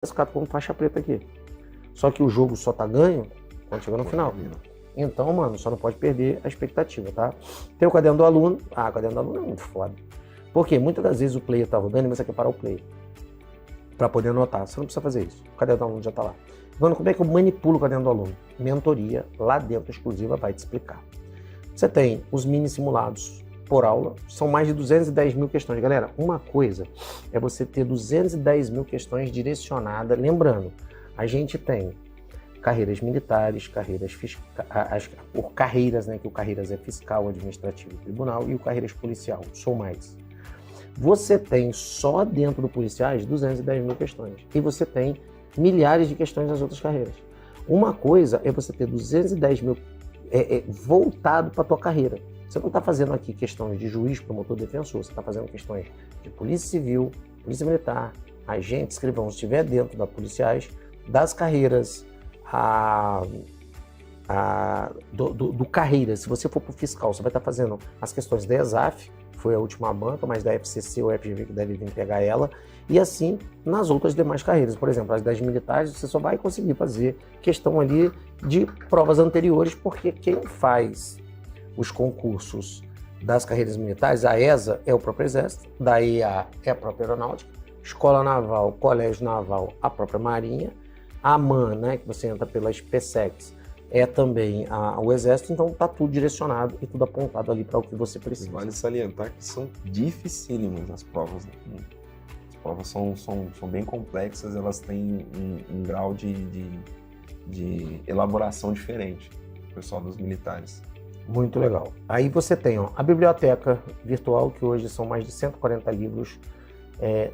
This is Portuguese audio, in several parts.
classificado como faixa preta aqui. Só que o jogo só tá ganho quando chega no final. Então, mano, só não pode perder a expectativa, tá? Tem o caderno do aluno. Ah, o caderno do aluno é muito foda. Porque muitas das vezes o player tá rodando e você quer parar o player para poder anotar. Você não precisa fazer isso. O caderno do aluno já tá lá. Mano, como é que eu manipulo o caderno do aluno? Mentoria, lá dentro, exclusiva, vai te explicar. Você tem os mini simulados por aula, são mais de 210 mil questões. Galera, uma coisa é você ter 210 mil questões direcionadas. Lembrando, a gente tem carreiras militares, carreiras por carreiras, né? Que o carreiras é fiscal, administrativo e tribunal, e o carreiras policial, sou mais. Você tem só dentro do policiais 210 mil questões. E você tem milhares de questões nas outras carreiras. Uma coisa é você ter 210 mil voltado para a tua carreira. Você não está fazendo aqui questões de juiz, promotor, defensor. Você está fazendo questões de polícia civil, polícia militar, agente, escrivão, se estiver dentro da policiais, das carreiras, do carreira. Se você for para o fiscal, você vai estar fazendo as questões da ESAF, foi a última banca, mas da FCC ou FGV que deve vir pegar ela, e assim nas outras demais carreiras. Por exemplo, as das militares, você só vai conseguir fazer questão ali de provas anteriores, porque quem faz os concursos das carreiras militares, a ESA é o próprio Exército, da EA é a própria Aeronáutica, Escola Naval, Colégio Naval, a própria Marinha, a AMAN, né, que você entra pela SpaceX, é também o Exército, então está tudo direcionado e tudo apontado ali para o que você precisa. Vale salientar que são dificílimas as provas. Né? As provas são bem complexas, elas têm um grau de elaboração diferente, o pessoal dos militares. Muito legal. Aí você tem a biblioteca virtual, que hoje são mais de 140 livros.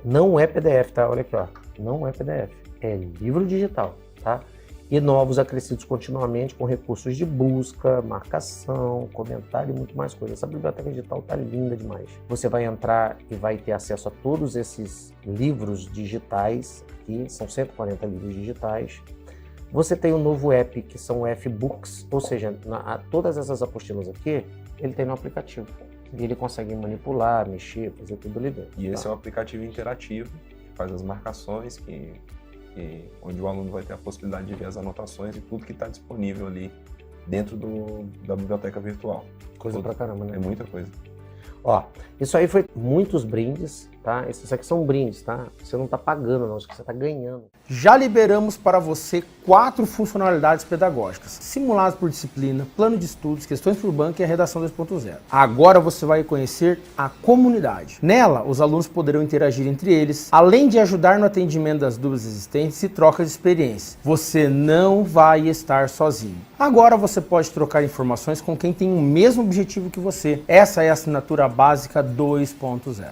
Não é PDF, tá? Olha aqui, ó. Não é PDF, é livro digital, tá? E novos acrescidos continuamente com recursos de busca, marcação, comentário e muito mais coisa. Essa biblioteca digital tá linda demais. Você vai entrar e vai ter acesso a todos esses livros digitais, aqui são 140 livros digitais. Você tem um novo app, que são o F-Books, ou seja, todas essas apostilas aqui, ele tem no aplicativo. E ele consegue manipular, mexer, fazer tudo ali dentro. E esse é um aplicativo interativo, que faz as marcações, onde o aluno vai ter a possibilidade de ver as anotações e tudo que está disponível ali dentro da biblioteca virtual. Coisa pra caramba, né? É muita coisa. Ó, isso aí foi muitos brindes, tá? Isso aqui são brindes, tá? Você não tá pagando não, isso aqui você tá ganhando. Já liberamos para você 4 funcionalidades pedagógicas: simulados por disciplina, plano de estudos, questões por banco e a redação 2.0. Agora você vai conhecer a comunidade. Nela, os alunos poderão interagir entre eles, além de ajudar no atendimento das dúvidas existentes e troca de experiência. Você não vai estar sozinho. Agora você pode trocar informações com quem tem o mesmo objetivo que você. Essa é a assinatura básica 2.0.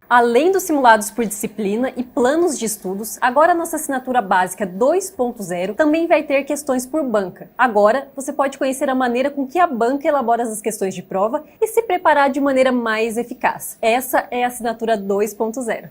Além dos simulados por disciplina e planos de estudos, agora a nossa assinatura básica 2.0 também vai ter questões por banca. Agora você pode conhecer a maneira com que a banca elabora as questões de prova e se preparar de maneira mais eficaz. Essa é a assinatura 2.0.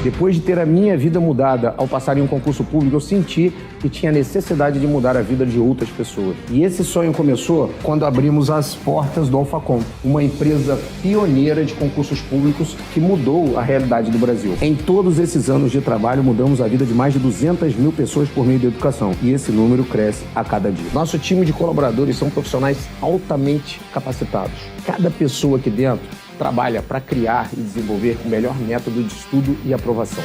Depois de ter a minha vida mudada ao passar em um concurso público, eu senti que tinha necessidade de mudar a vida de outras pessoas. E esse sonho começou quando abrimos as portas do Alfacom, uma empresa pioneira de concursos públicos que mudou a realidade do Brasil. Em todos esses anos de trabalho, mudamos a vida de mais de 200 mil pessoas por meio da educação. E esse número cresce a cada dia. Nosso time de colaboradores são profissionais altamente capacitados. Cada pessoa aqui dentro trabalha para criar e desenvolver o melhor método de estudo e aprovação.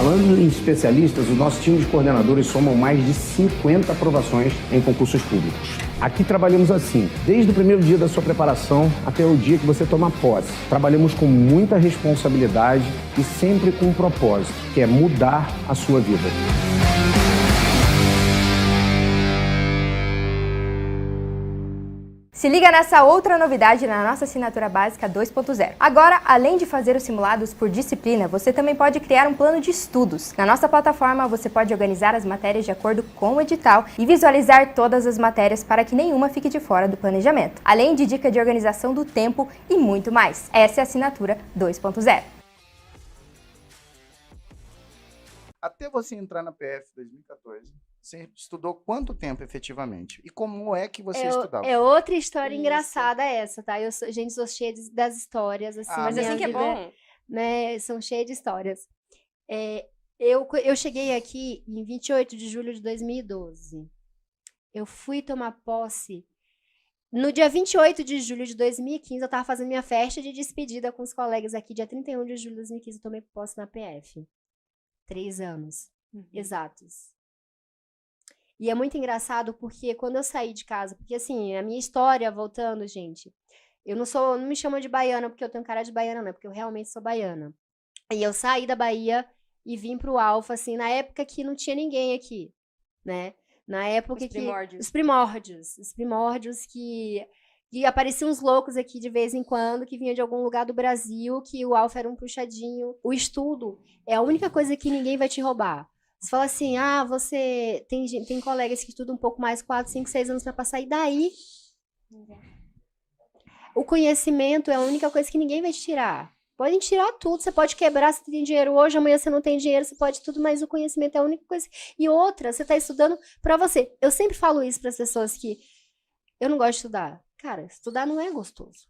Falando em especialistas, o nosso time de coordenadores somam mais de 50 aprovações em concursos públicos. Aqui trabalhamos assim, desde o primeiro dia da sua preparação até o dia que você toma posse. Trabalhamos com muita responsabilidade e sempre com um propósito, que é mudar a sua vida. Se liga nessa outra novidade na nossa assinatura básica 2.0. Agora, além de fazer os simulados por disciplina, você também pode criar um plano de estudos. Na nossa plataforma, você pode organizar as matérias de acordo com o edital e visualizar todas as matérias para que nenhuma fique de fora do planejamento. Além de dica de organização do tempo e muito mais. Essa é a assinatura 2.0. Até você entrar na PF 2014, você estudou quanto tempo efetivamente? E como é que você estudava? É outra história Isso. engraçada essa, tá? Gente, sou cheia das histórias, assim. Ah, Mas minha assim que é vida, bom. né, são cheias de histórias. Eu cheguei aqui em 28 de julho de 2012. Eu fui tomar posse. No dia 28 de julho de 2015, eu tava fazendo minha festa de despedida com os colegas aqui. Dia 31 de julho de 2015, eu tomei posse na PF. 3 anos exatos. E é muito engraçado porque quando eu saí de casa, porque assim, a minha história, voltando, gente, não me chamam de baiana porque eu tenho cara de baiana, não, é porque eu realmente sou baiana. E eu saí da Bahia e vim pro Alfa, assim, na época que não tinha ninguém aqui, né? Na época Os primórdios. Os primórdios que apareciam uns loucos aqui de vez em quando, que vinham de algum lugar do Brasil, que o Alfa era um puxadinho. O estudo é a única coisa que ninguém vai te roubar. Você fala assim, você tem colegas que estudam um pouco mais, 4, 5, 6 anos para passar, e daí? O conhecimento é a única coisa que ninguém vai te tirar. Podem tirar tudo, você pode quebrar, se tem dinheiro hoje, amanhã você não tem dinheiro, você pode tudo, mas o conhecimento é a única coisa. E outra, você está estudando para você. Eu sempre falo isso para as pessoas que eu não gosto de estudar. Cara, estudar não é gostoso.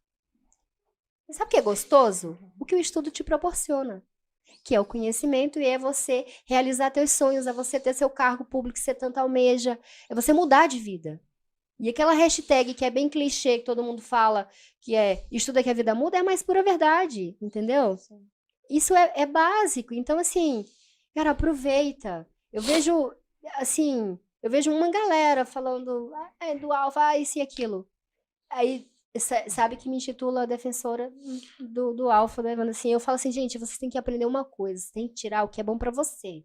Mas sabe o que é gostoso? O que o estudo te proporciona. Que é o conhecimento e é você realizar teus sonhos, é você ter seu cargo público que você tanto almeja, é você mudar de vida. E aquela hashtag que é bem clichê, que todo mundo fala, que é estuda que a vida muda, é a mais pura verdade, entendeu? Sim. Isso é básico. Então, assim, cara, aproveita. Eu vejo uma galera falando do Alfa, isso e aquilo. Aí, sabe que me intitula defensora do Alfa, né? Assim, eu falo assim, gente, vocês têm que aprender uma coisa, vocês têm que tirar o que é bom pra você.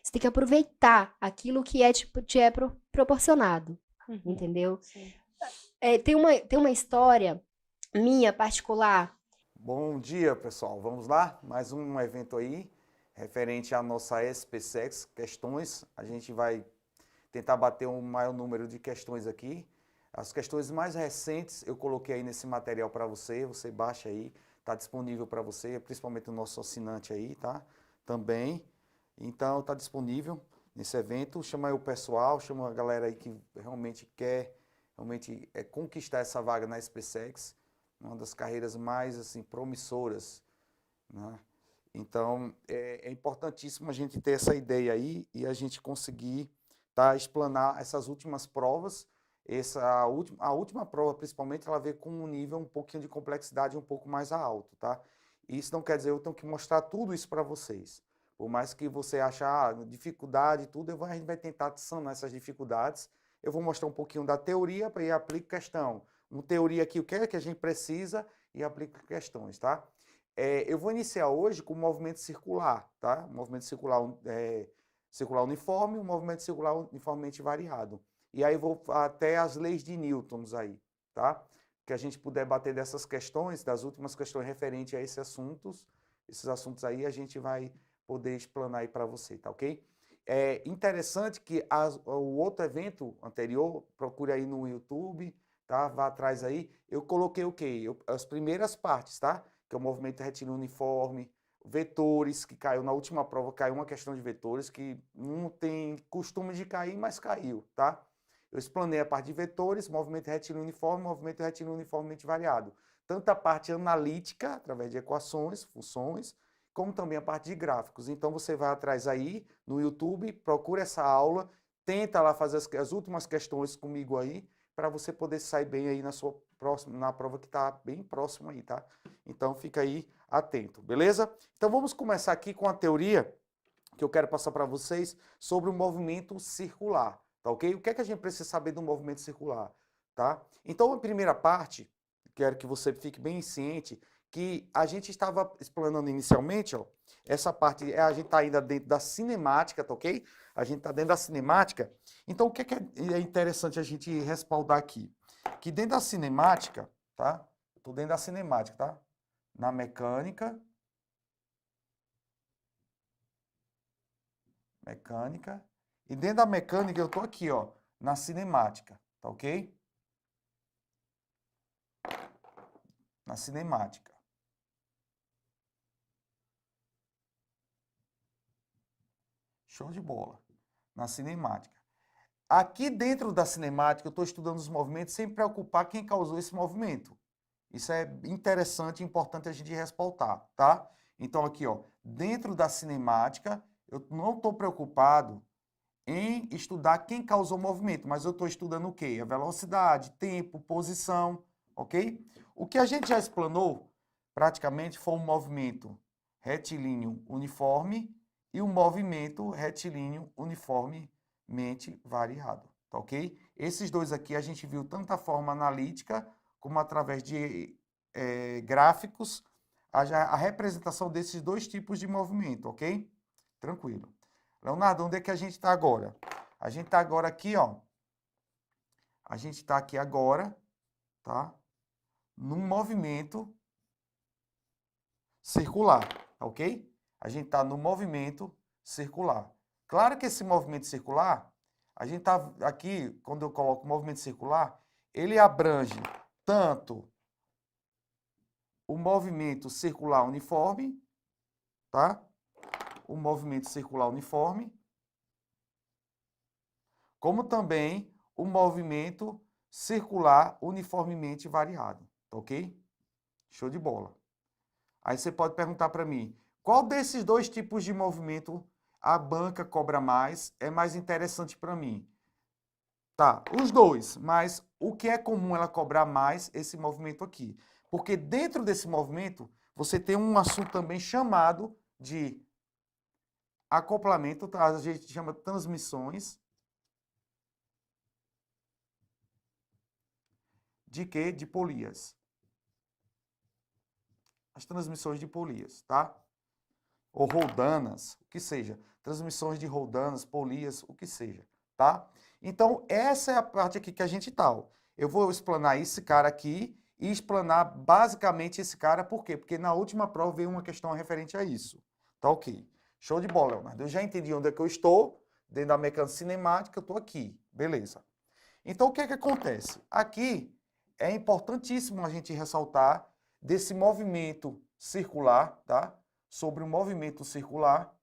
Você tem que aproveitar aquilo que te é proporcionado, entendeu? Tem uma história minha particular. Bom dia, pessoal. Vamos lá? Mais um evento aí, referente à nossa SPSEX, questões. A gente vai tentar bater um maior número de questões aqui. As questões mais recentes eu coloquei aí nesse material para você baixa aí, está disponível para você, principalmente o nosso assinante aí, tá? Também, então está disponível nesse evento, chama aí o pessoal, chama a galera aí que realmente quer conquistar essa vaga na SPSEX, uma das carreiras mais assim, promissoras, né? Então é importantíssimo a gente ter essa ideia aí e a gente conseguir explanar essas últimas provas. A última prova, principalmente, ela vem com um nível um pouquinho de complexidade um pouco mais alto, tá? Isso não quer dizer eu tenho que mostrar tudo isso para vocês. Por mais que você ache dificuldade e tudo, a gente vai tentar sanar essas dificuldades. Eu vou mostrar um pouquinho da teoria e aplico questão. Uma teoria aqui, o que é que a gente precisa e aplico questões, tá? Eu vou iniciar hoje com o movimento circular, tá? O movimento circular uniforme e o movimento circular uniformemente variado. E aí vou até as leis de Newton aí, tá? Que a gente puder bater dessas questões, das últimas questões referentes a esses assuntos aí a gente vai poder explanar aí para você, tá ok? É interessante que o outro evento anterior, procure aí no YouTube, tá? Vá atrás aí, eu coloquei o quê? As primeiras partes, tá? Que é o movimento retilíneo uniforme, vetores, que caiu na última prova, caiu uma questão de vetores, que não tem costume de cair, mas caiu, tá? Eu explanei a parte de vetores, movimento retilíneo uniforme, movimento retilíneo uniformemente variado. Tanto a parte analítica, através de equações, funções, como também a parte de gráficos. Então você vai atrás aí no YouTube, procura essa aula, tenta lá fazer as últimas questões comigo aí, para você poder sair bem aí na prova que está bem próxima aí, tá? Então fica aí atento, beleza? Então vamos começar aqui com a teoria que eu quero passar para vocês sobre o movimento circular, tá ok? O que é que a gente precisa saber do movimento circular, tá? Então, a primeira parte, quero que você fique bem ciente, que a gente estava explanando inicialmente, ó, essa parte, a gente está ainda dentro da cinemática, tá ok? A gente está dentro da cinemática. Então, o que é interessante a gente respaldar aqui? Que dentro da cinemática, tá? Estou dentro da cinemática, tá? Na mecânica. E dentro da mecânica eu estou aqui, ó, na cinemática, tá ok? Na cinemática. Show de bola. Na cinemática. Aqui dentro da cinemática eu estou estudando os movimentos sem preocupar quem causou esse movimento. Isso é interessante e importante a gente respaldar, tá? Então aqui, ó, dentro da cinemática, eu não estou preocupado em estudar quem causou o movimento, mas eu estou estudando o quê? A velocidade, tempo, posição, ok? O que a gente já explanou, praticamente, foi um movimento retilíneo uniforme e um movimento retilíneo uniformemente variado, tá ok? Esses dois aqui a gente viu tanto a forma analítica como através de gráficos, a representação desses dois tipos de movimento, ok? Tranquilo. Leonardo, onde é que a gente está agora? A gente está agora aqui, ó. A gente está aqui agora, tá? Num movimento circular, ok? A gente está no movimento circular. Claro que esse movimento circular, a gente está aqui, quando eu coloco movimento circular, ele abrange tanto o movimento circular uniforme, tá? O movimento circular uniforme, como também o movimento circular uniformemente variado, tá ok? Show de bola. Aí você pode perguntar para mim, qual desses dois tipos de movimento a banca cobra mais, é mais interessante para mim? Tá, os dois, mas o que é comum ela cobrar mais esse movimento aqui? Porque dentro desse movimento, você tem um assunto também chamado de acoplamento, a gente chama de transmissões. De quê? De polias. As transmissões de polias, tá? Ou roldanas, o que seja. Transmissões de roldanas, polias, o que seja, tá? Então, essa é a parte aqui que a gente tá. Eu vou explanar esse cara aqui e explanar basicamente esse cara, por quê? Porque na última prova veio uma questão referente a isso. Tá ok. Show de bola, Leonardo. Eu já entendi onde é que eu estou, dentro da mecânica cinemática, eu estou aqui. Beleza. Então, o que é que acontece? Aqui é importantíssimo a gente ressaltar desse movimento circular, tá? Sobre o movimento circular.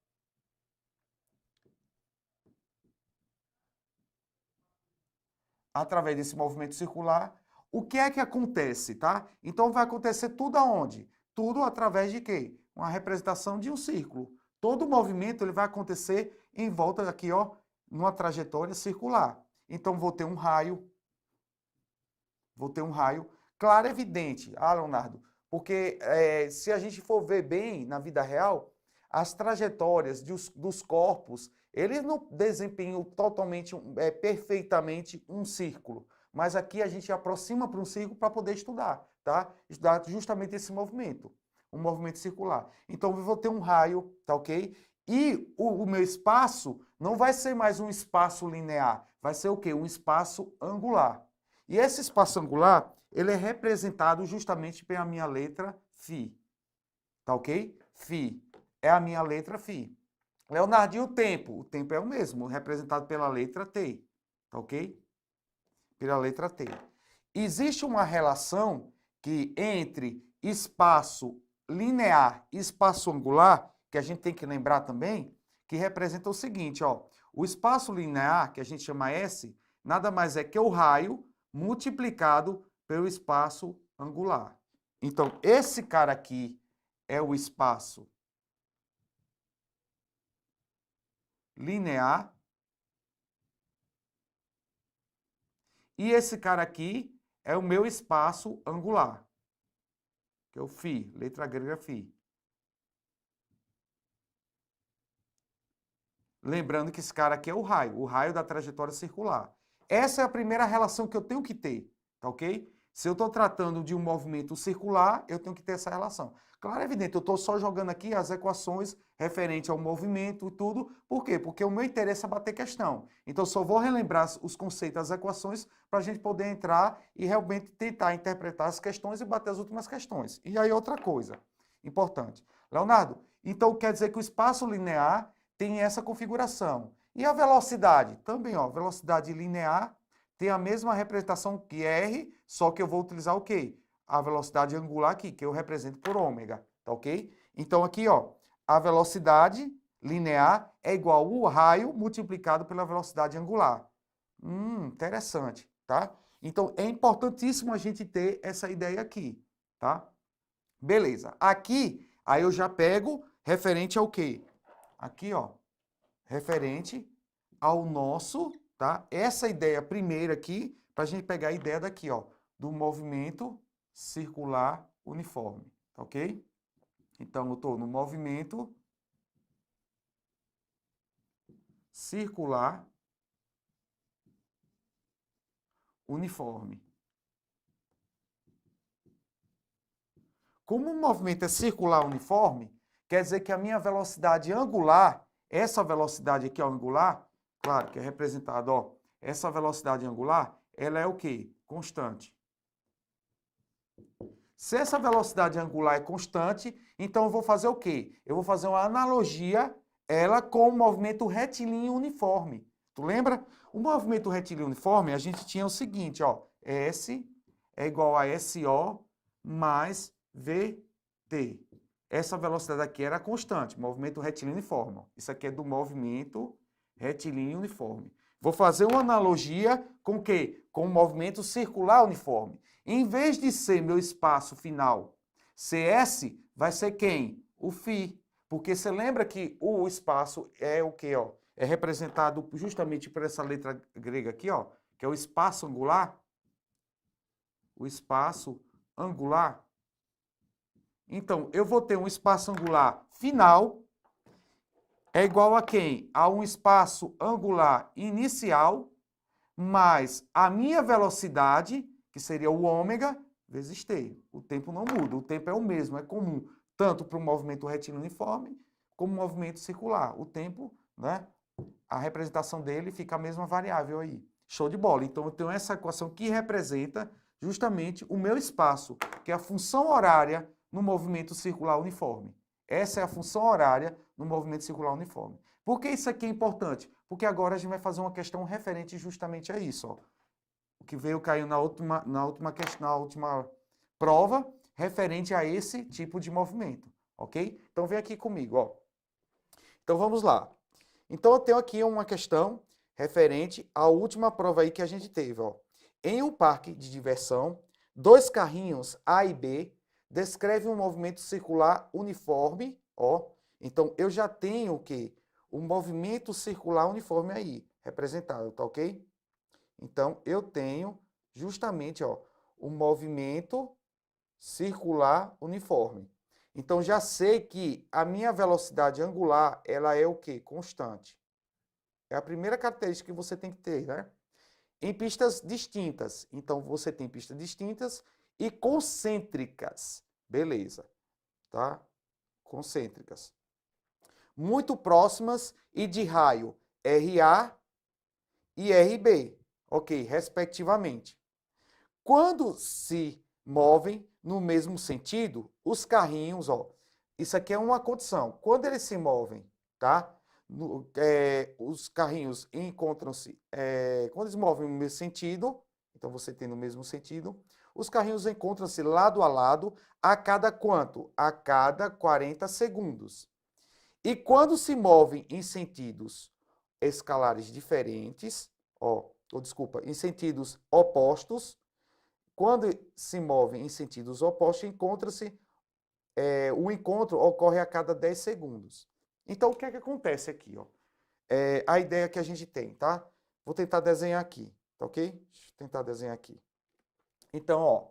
Através desse movimento circular, o que é que acontece, tá? Então, vai acontecer tudo aonde? Tudo através de quê? Uma representação de um círculo. Todo movimento ele vai acontecer em volta aqui, ó, numa trajetória circular. Então, vou ter um raio. Claro, evidente. Ah, Leonardo, porque se a gente for ver bem na vida real, as trajetórias dos corpos, eles não desempenham totalmente, perfeitamente um círculo. Mas aqui a gente aproxima para um círculo para poder estudar, tá? Estudar justamente esse movimento. Um movimento circular. Então, eu vou ter um raio, tá ok? E o meu espaço não vai ser mais um espaço linear, vai ser o quê? Um espaço angular. E esse espaço angular, ele é representado justamente pela minha letra φ, tá ok? Φ é a minha letra φ. Leonardo, e o tempo? O tempo é o mesmo, representado pela letra T, tá ok? Pela letra T. Existe uma relação que entre espaço linear e espaço angular, que a gente tem que lembrar também, que representa o seguinte, ó, o espaço linear, que a gente chama S, nada mais é que o raio multiplicado pelo espaço angular. Então, esse cara aqui é o espaço linear e esse cara aqui é o meu espaço angular, que é o φ, letra grega φ. Lembrando que esse cara aqui é o raio da trajetória circular. Essa é a primeira relação que eu tenho que ter, tá ok? Se eu estou tratando de um movimento circular, eu tenho que ter essa relação. Claro, é evidente, eu estou só jogando aqui as equações referente ao movimento e tudo. Por quê? Porque o meu interesse é bater questão. Então, só vou relembrar os conceitos, as equações, para a gente poder entrar e realmente tentar interpretar as questões e bater as últimas questões. E aí, outra coisa importante. Leonardo, então quer dizer que o espaço linear tem essa configuração. E a velocidade? Também, ó, velocidade linear tem a mesma representação que R, só que eu vou utilizar o quê? A velocidade angular aqui, que eu represento por ômega, tá ok? Então aqui, ó, a velocidade linear é igual ao raio multiplicado pela velocidade angular. Interessante, tá? Então é importantíssimo a gente ter essa ideia aqui, tá? Beleza. Aqui, aí eu já pego referente ao quê? Aqui, ó, referente ao nosso, tá? Essa ideia primeira aqui, para a gente pegar a ideia daqui, ó, do movimento circular uniforme, tá ok? Então, eu estou no movimento circular uniforme. Como o movimento é circular uniforme, quer dizer que a minha velocidade angular, essa velocidade aqui, ó, angular, claro que é representada, ó, essa velocidade angular, ela é o quê? Constante. Se essa velocidade angular é constante, então eu vou fazer o quê? Eu vou fazer uma analogia, ela com o movimento retilíneo uniforme. Tu lembra? O movimento retilíneo uniforme, a gente tinha o seguinte, ó, S é igual a SO mais VT. Essa velocidade aqui era constante, movimento retilíneo uniforme. Isso aqui é do movimento retilíneo uniforme. Vou fazer uma analogia com o quê? Com o movimento circular uniforme. Em vez de ser meu espaço final CS, vai ser quem? O φ. Porque você lembra que o espaço é o quê? Ó? É representado justamente por essa letra grega aqui, ó, que é o espaço angular. O espaço angular. Então, eu vou ter um espaço angular final é igual a quem? A um espaço angular inicial mais a minha velocidade, que seria o ômega, vezes t. O tempo não muda, o tempo é o mesmo, é comum, tanto para o movimento retilíneo uniforme como o movimento circular. O tempo, né, a representação dele fica a mesma variável aí. Show de bola. Então, eu tenho essa equação que representa justamente o meu espaço, que é a função horária no movimento circular uniforme. Essa é a função horária no movimento circular uniforme. Por que isso aqui é importante? Porque agora a gente vai fazer uma questão referente justamente a isso, ó. O que caiu na última prova, referente a esse tipo de movimento, ok? Então vem aqui comigo, ó. Então vamos lá. Então eu tenho aqui uma questão referente à última prova aí que a gente teve, ó. Em um parque de diversão, dois carrinhos A e B descrevem um movimento circular uniforme, ó. Então eu já tenho o quê? O movimento circular uniforme aí, representado, tá ok? Então, eu tenho justamente, ó, o movimento circular uniforme. Então, já sei que a minha velocidade angular, ela é o quê? Constante. É a primeira característica que você tem que ter, né? Em pistas distintas. Então, você tem pistas distintas e concêntricas. Beleza. Tá? Concêntricas. Muito próximas e de raio RA e RB. Ok, respectivamente. Quando se movem no mesmo sentido, os carrinhos, ó, isso aqui é uma condição. Quando eles se movem, tá? Os carrinhos encontram-se, quando eles movem no mesmo sentido, então você tem no mesmo sentido, os carrinhos encontram-se lado a lado a cada quanto? A cada 40 segundos. E quando se movem em sentidos escalares diferentes, ó, em sentidos opostos, quando se movem em sentidos opostos, encontra-se, o encontro ocorre a cada 10 segundos. Então, o que é que acontece aqui? Ó? A ideia que a gente tem, tá? Vou tentar desenhar aqui, tá ok? Deixa eu tentar desenhar aqui. Então, ó,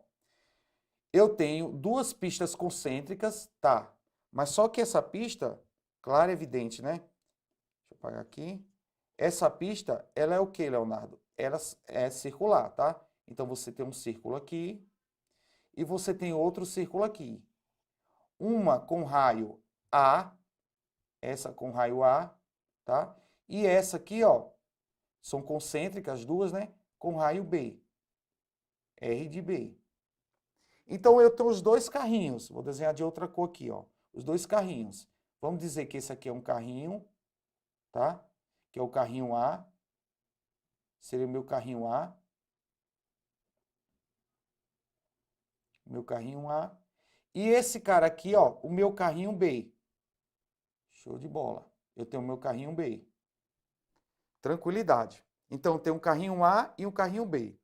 eu tenho duas pistas concêntricas, tá? Mas só que essa pista, claro, é evidente, né? Deixa Deixa eu apagar aqui. Essa pista, ela é o que, Leonardo? Ela é circular, tá? Então, você tem um círculo aqui e você tem outro círculo aqui. Uma com raio A, essa com raio A, tá? E essa aqui, ó, são concêntricas as duas, né? Com raio B. R de B. Então, eu tenho os dois carrinhos. Vou desenhar de outra cor aqui, ó. Os dois carrinhos. Vamos dizer que esse aqui é um carrinho, tá? Que é o carrinho A. Seria o meu carrinho A. Meu carrinho A. E esse cara aqui, ó, o meu carrinho B. Show de bola. Eu tenho o meu carrinho B. Tranquilidade. Então, tem um carrinho A e um carrinho B.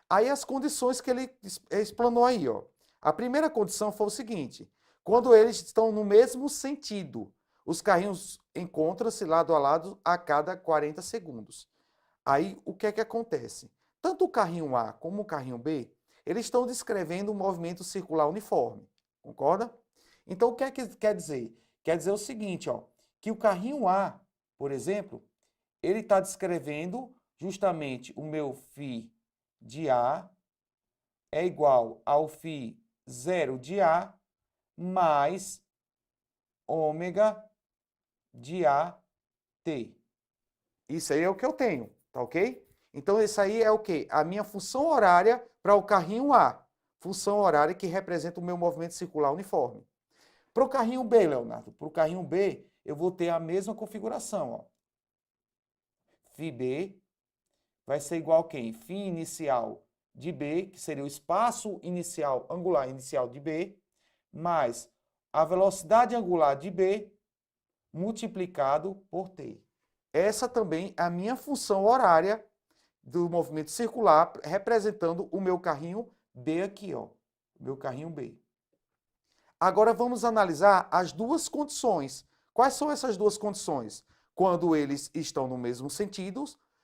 Aí as condições que ele explanou aí, ó. A primeira condição foi o seguinte: quando eles estão no mesmo sentido, os carrinhos encontram-se lado a lado a cada 40 segundos. Aí, o que é que acontece? Tanto o carrinho A como o carrinho B, eles estão descrevendo um movimento circular uniforme. Concorda? Então, o que é que quer dizer? Quer dizer o seguinte, ó, que o carrinho A, por exemplo, ele está descrevendo justamente o meu φ de A é igual ao φ 0 de A mais ômega de AT. Isso aí é o que eu tenho, tá ok? Então, isso aí é o quê? A minha função horária para o carrinho A. Função horária que representa o meu movimento circular uniforme. Para o carrinho B, Leonardo, para o carrinho B, eu vou ter a mesma configuração, ó. φB vai ser igual a quem? Φ inicial de B, que seria o espaço inicial, angular inicial de B, mais a velocidade angular de B multiplicado por T. Essa também é a minha função horária do movimento circular, representando o meu carrinho B aqui, ó. Meu carrinho B. Agora vamos analisar as duas condições. Quais são essas duas condições? Quando eles estão no mesmo sentido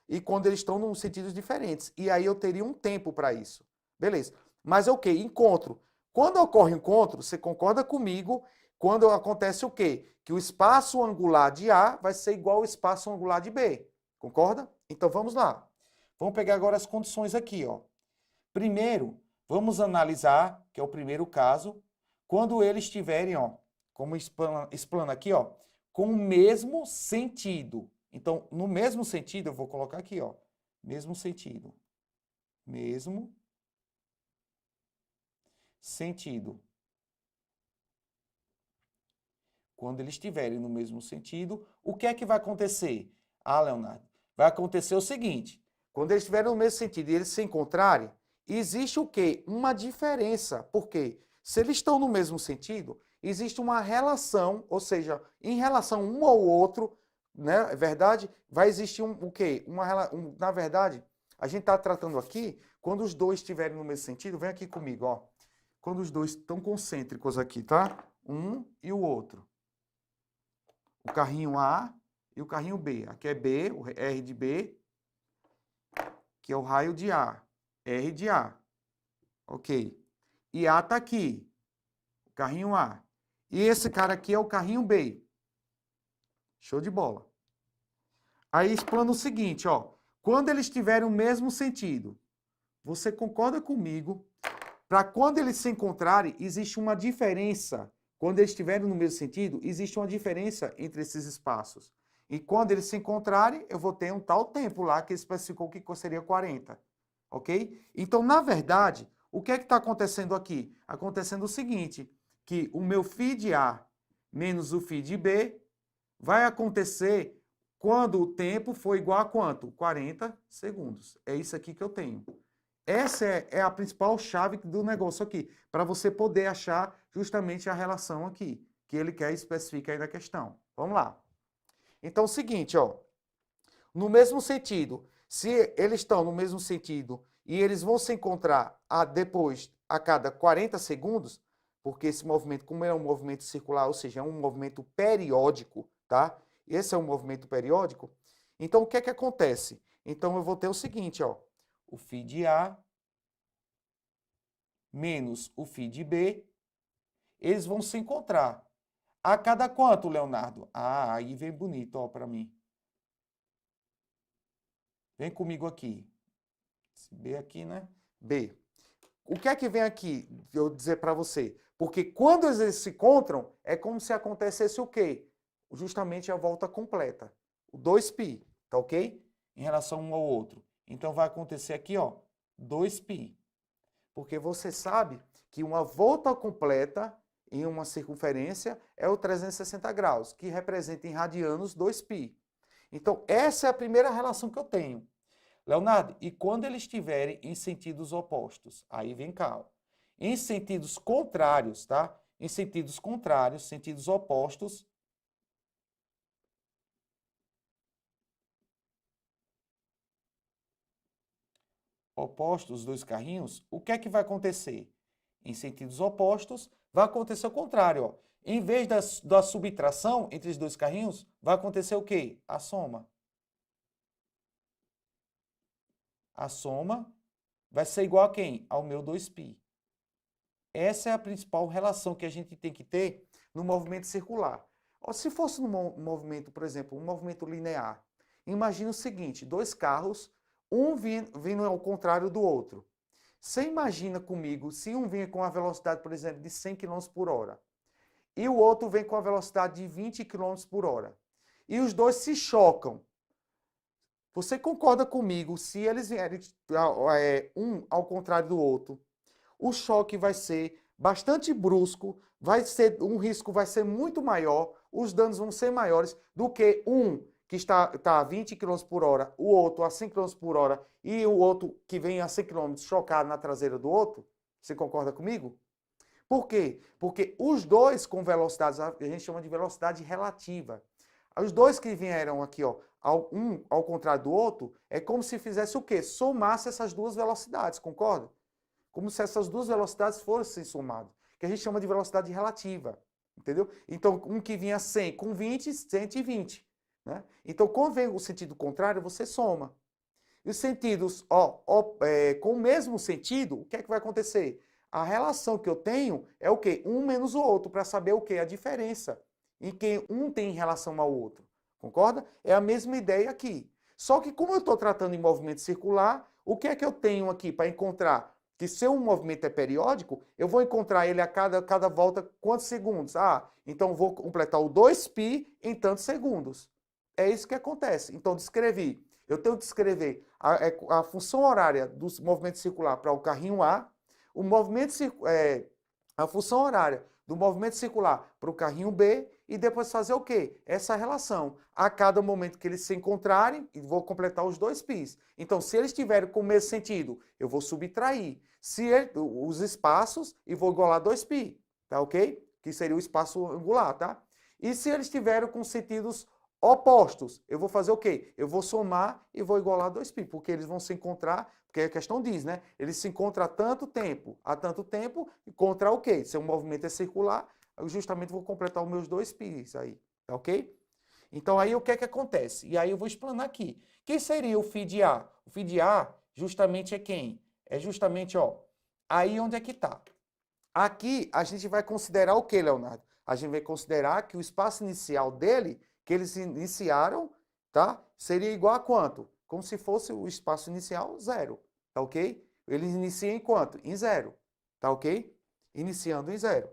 e quando eles estão em sentidos diferentes. E aí eu teria um tempo para isso. Beleza. Mas é o quê? Encontro. Quando ocorre encontro, você concorda comigo, quando acontece o quê? Que o espaço angular de A vai ser igual ao espaço angular de B. Concorda? Então vamos lá. Vamos pegar agora as condições aqui, ó. Primeiro, vamos analisar, que é o primeiro caso, quando eles estiverem, ó, como explana aqui, ó, com o mesmo sentido. Então, no mesmo sentido, eu vou colocar aqui, ó, mesmo sentido. Mesmo sentido. Quando eles estiverem no mesmo sentido, o que é que vai acontecer? Ah, Leonardo, vai acontecer o seguinte: quando eles estiverem no mesmo sentido e eles se encontrarem, existe o quê? Uma diferença. Por quê? Se eles estão no mesmo sentido, existe uma relação, ou seja, em relação um ao outro, né? É verdade? Vai existir o quê? Na verdade, a gente está tratando aqui, quando os dois estiverem no mesmo sentido, vem aqui comigo, ó. Quando os dois estão concêntricos aqui, tá? Um e o outro. O carrinho A e o carrinho B. Aqui é B, o R de B, que é o raio de A. R de A. Ok. E A está aqui. O carrinho A. E esse cara aqui é o carrinho B. Show de bola. Aí explana o seguinte, ó. Quando eles tiverem o mesmo sentido, você concorda comigo? Para quando eles se encontrarem, existe uma diferença. Quando eles estiverem no mesmo sentido, existe uma diferença entre esses espaços. E quando eles se encontrarem, eu vou ter um tal tempo lá que especificou que seria 40. Ok? Então, na verdade, o que é que está acontecendo aqui? Acontecendo o seguinte, que o meu φ de A menos o φ de B vai acontecer quando o tempo for igual a quanto? 40 segundos. É isso aqui que eu tenho. Essa é a principal chave do negócio aqui, para você poder achar justamente a relação aqui, que ele quer especificar aí na questão. Vamos lá. Então, é o seguinte, ó. No mesmo sentido, se eles estão no mesmo sentido e eles vão se encontrar depois, a cada 40 segundos, porque esse movimento, como é um movimento circular, ou seja, é um movimento periódico, tá? Esse é um movimento periódico. Então, o que é que acontece? Então, eu vou ter o seguinte, ó. O φ de A menos o φ de B, eles vão se encontrar. A cada quanto, Leonardo? Ah, aí vem bonito, ó, para mim. Vem comigo aqui. Esse B aqui, né? B. O que é que vem aqui, eu dizer para você? Porque quando eles se encontram, é como se acontecesse o quê? Justamente a volta completa. O 2π, tá ok? Em relação um ao outro. Então vai acontecer aqui, ó, 2π. Porque você sabe que uma volta completa em uma circunferência é o 360 graus, que representa em radianos 2π. Então, essa é a primeira relação que eu tenho. Leonardo, e quando eles estiverem em sentidos opostos? Aí vem cá, ó. Em sentidos contrários, tá? Em sentidos contrários, sentidos opostos. Opostos, os dois carrinhos, o que é que vai acontecer? Em sentidos opostos, vai acontecer o contrário, ó. Em vez da subtração entre os dois carrinhos, vai acontecer o quê? A soma. A soma vai ser igual a quem? Ao meu 2π. Essa é a principal relação que a gente tem que ter no movimento circular. Se fosse no movimento, por exemplo, um movimento linear, imagine o seguinte, dois carros, um vindo ao contrário do outro. Você imagina comigo, se um vem com a velocidade, por exemplo, de 100 km por hora, e o outro vem com a velocidade de 20 km por hora, e os dois se chocam. Você concorda comigo, se eles vierem um ao contrário do outro, o choque vai ser bastante brusco, um risco vai ser muito maior, os danos vão ser maiores do que um que está a 20 km por hora, o outro a 100 km por hora e o outro que vem a 100 km chocado na traseira do outro. Você concorda comigo? Por quê? Porque os dois com velocidades, a gente chama de velocidade relativa. Os dois que vieram aqui, ó, um ao contrário do outro, é como se fizesse o quê? Somasse essas duas velocidades, concorda? Como se essas duas velocidades fossem somadas, que a gente chama de velocidade relativa, entendeu? Então, um que vinha 100 com 20, 120, né? Então, quando vem o sentido contrário, você soma. E os sentidos com o mesmo sentido, o que é que vai acontecer? A relação que eu tenho é o quê? Um menos o outro, para saber o quê? A diferença em que um tem em relação ao outro. Concorda? É a mesma ideia aqui. Só que como eu estou tratando em movimento circular, o que é que eu tenho aqui para encontrar? Que se um movimento é periódico, eu vou encontrar ele a cada volta quantos segundos? Então vou completar o 2π em tantos segundos. É isso que acontece. Então descrevi. Eu tenho que descrever a função horária do movimento circular para o carrinho A, a função horária do movimento circular para o carrinho B e depois fazer o quê? Essa relação. A cada momento que eles se encontrarem, e vou completar os 2πs. Então, se eles estiverem com o mesmo sentido, eu vou subtrair os espaços e vou igualar 2π, tá ok? Que seria o espaço angular, tá? E se eles estiverem com sentidos opostos, eu vou fazer o quê? Eu vou somar e vou igualar 2π, porque eles vão se encontrar, porque a questão diz, né? Eles se encontram há tanto tempo, encontrar o quê? Se o movimento é circular, eu justamente vou completar os meus 2πs aí, tá ok? Então aí o que é que acontece? E aí eu vou explanar aqui. Quem seria o φ de A? O φ de A justamente é quem? É justamente, ó, aí onde é que tá. Aqui a gente vai considerar o que, Leonardo? A gente vai considerar que o espaço inicial dele, que eles iniciaram, tá? Seria igual a quanto? Como se fosse o espaço inicial, 0, tá ok? Eles iniciam em quanto? Em 0, tá ok? Iniciando em 0.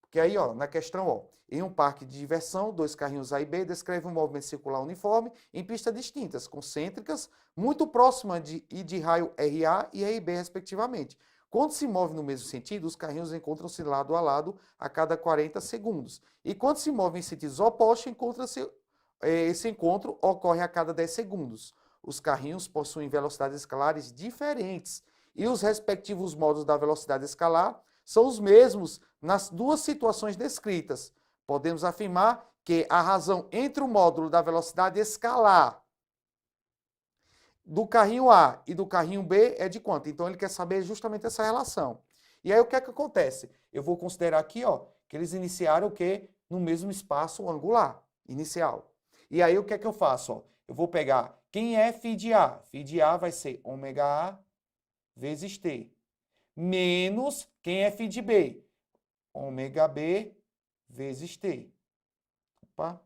Porque aí, ó, na questão, ó, em um parque de diversão, dois carrinhos A e B descrevem um movimento circular uniforme em pistas distintas, concêntricas, muito próximas de raio RA e RB, respectivamente. Quando se move no mesmo sentido, os carrinhos encontram-se lado a lado a cada 40 segundos. E quando se movem em sentidos opostos, esse encontro ocorre a cada 10 segundos. Os carrinhos possuem velocidades escalares diferentes e os respectivos modos da velocidade escalar são os mesmos nas duas situações descritas. Podemos afirmar que a razão entre o módulo da velocidade escalar do carrinho A e do carrinho B é de quanto? Então ele quer saber justamente essa relação. E aí o que é que acontece? Eu vou considerar aqui, ó, que eles iniciaram o quê? No mesmo espaço angular inicial. E aí o que é que eu faço? Ó? Eu vou pegar quem é φ de A? Φ de A vai ser ômega A vezes T. Menos quem é φ de B? Ômega B vezes T. Opa.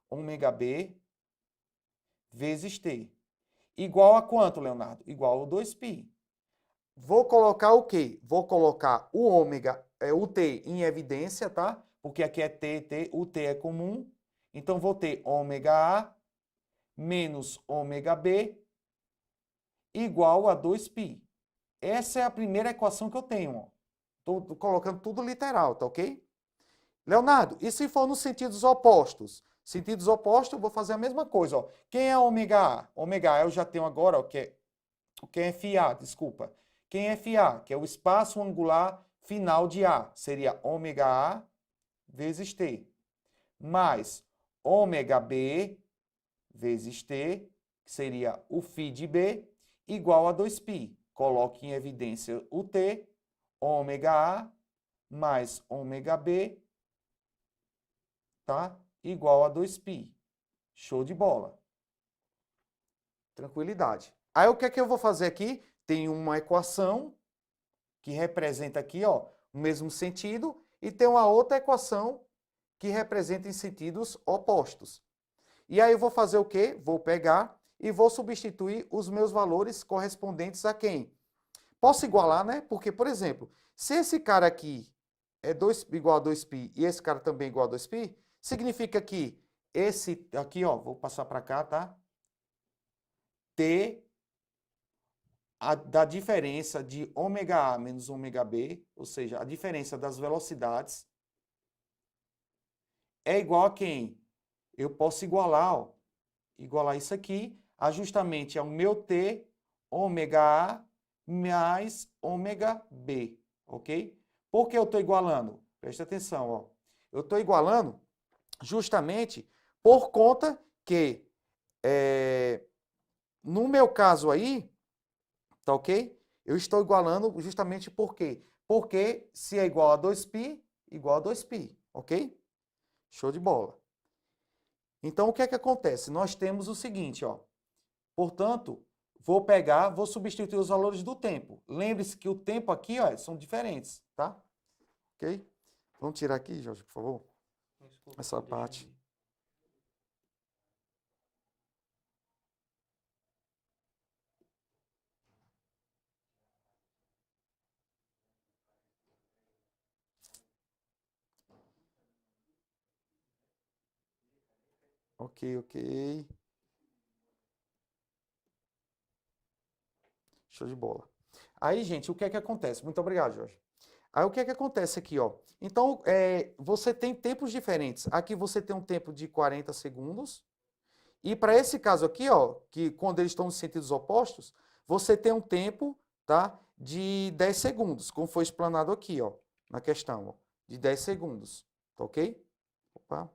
Ômega B vezes T. igual a quanto, Leonardo? Igual ao 2π. Vou colocar o quê? Vou colocar o ômega, o t em evidência, tá? Porque aqui é t, o t é comum. Então, vou ter ômega A menos ômega B igual a 2π. Essa é a primeira equação que eu tenho. Estou colocando tudo literal, tá ok? Leonardo, e se for nos sentidos opostos? Sentidos opostos, eu vou fazer a mesma coisa. Ó. Quem é ômega A? Ômega A eu já tenho agora, ó, quem é FA, desculpa. Quem é FA? Que é o espaço angular final de A. Seria ômega A vezes T. Mais ômega B vezes T, que seria o φ de B, igual a 2π. Coloque em evidência o T, ômega A mais ômega B, tá? Igual a 2π. Show de bola. Tranquilidade. Aí o que é que eu vou fazer aqui? Tem uma equação que representa aqui, ó, o mesmo sentido, e tem uma outra equação que representa em sentidos opostos. E aí eu vou fazer o quê? Vou pegar e vou substituir os meus valores correspondentes a quem? Posso igualar, né? Porque, por exemplo, se esse cara aqui é igual a 2π e esse cara também é igual a 2π, significa que esse aqui, ó, vou passar para cá, tá? T da diferença de ômega A menos ômega B, ou seja, a diferença das velocidades, é igual a quem? Eu posso igualar, ó, igualar isso aqui a justamente ao meu T, ômega A mais ômega B, ok? Por que eu estou igualando? Presta atenção, ó. Eu estou igualando justamente por conta que, no meu caso aí, tá ok? Eu estou igualando justamente por quê? Porque se é igual a 2π, igual a 2π, ok? Show de bola. Então, o que é que acontece? Nós temos o seguinte, ó. Portanto, vou substituir os valores do tempo. Lembre-se que o tempo aqui, ó, são diferentes, tá? Ok? Vamos tirar aqui, Jorge, por favor. Essa parte. Ok. Show de bola. Aí, gente, o que é que acontece? Muito obrigado, Jorge. Aí, o que é que acontece aqui, ó? Então, você tem tempos diferentes. Aqui você tem um tempo de 40 segundos. E para esse caso aqui, ó, que quando eles estão nos sentidos opostos, você tem um tempo, tá, de 10 segundos, como foi explanado aqui, ó, na questão, ó, de 10 segundos, tá ok? Opa.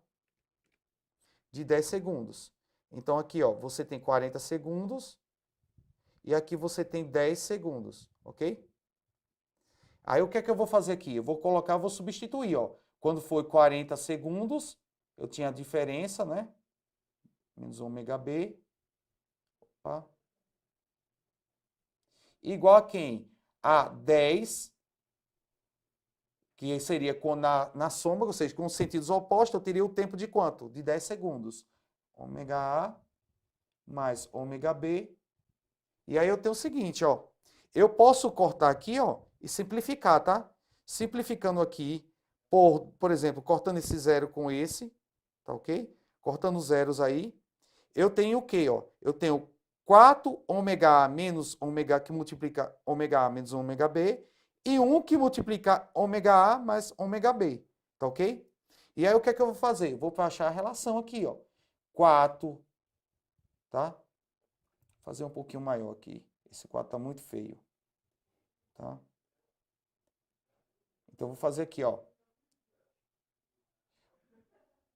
De 10 segundos. Então, aqui, ó, você tem 40 segundos e aqui você tem 10 segundos, ok? Aí, o que é que eu vou fazer aqui? Eu vou substituir, ó. Quando foi 40 segundos, eu tinha a diferença, né? Menos ômega B. Opa. Igual a quem? A 10, que seria na soma, ou seja, com os sentidos opostos, eu teria o tempo de quanto? De 10 segundos. Ômega A mais ômega B. E aí eu tenho o seguinte, ó. Eu posso cortar aqui, ó, e simplificar, tá? Simplificando aqui, por exemplo, cortando esse zero com esse, tá ok? Cortando os zeros aí. Eu tenho o quê, ó? Eu tenho 4 ômega A menos ômega, que multiplica ômega A menos ômega B, e 1 que multiplica ômega A mais ômega B, tá ok? E aí o que é que eu vou fazer? Eu vou achar a relação aqui, ó. 4, tá? Vou fazer um pouquinho maior aqui. Esse 4 tá muito feio, tá? Então, eu vou fazer aqui, ó.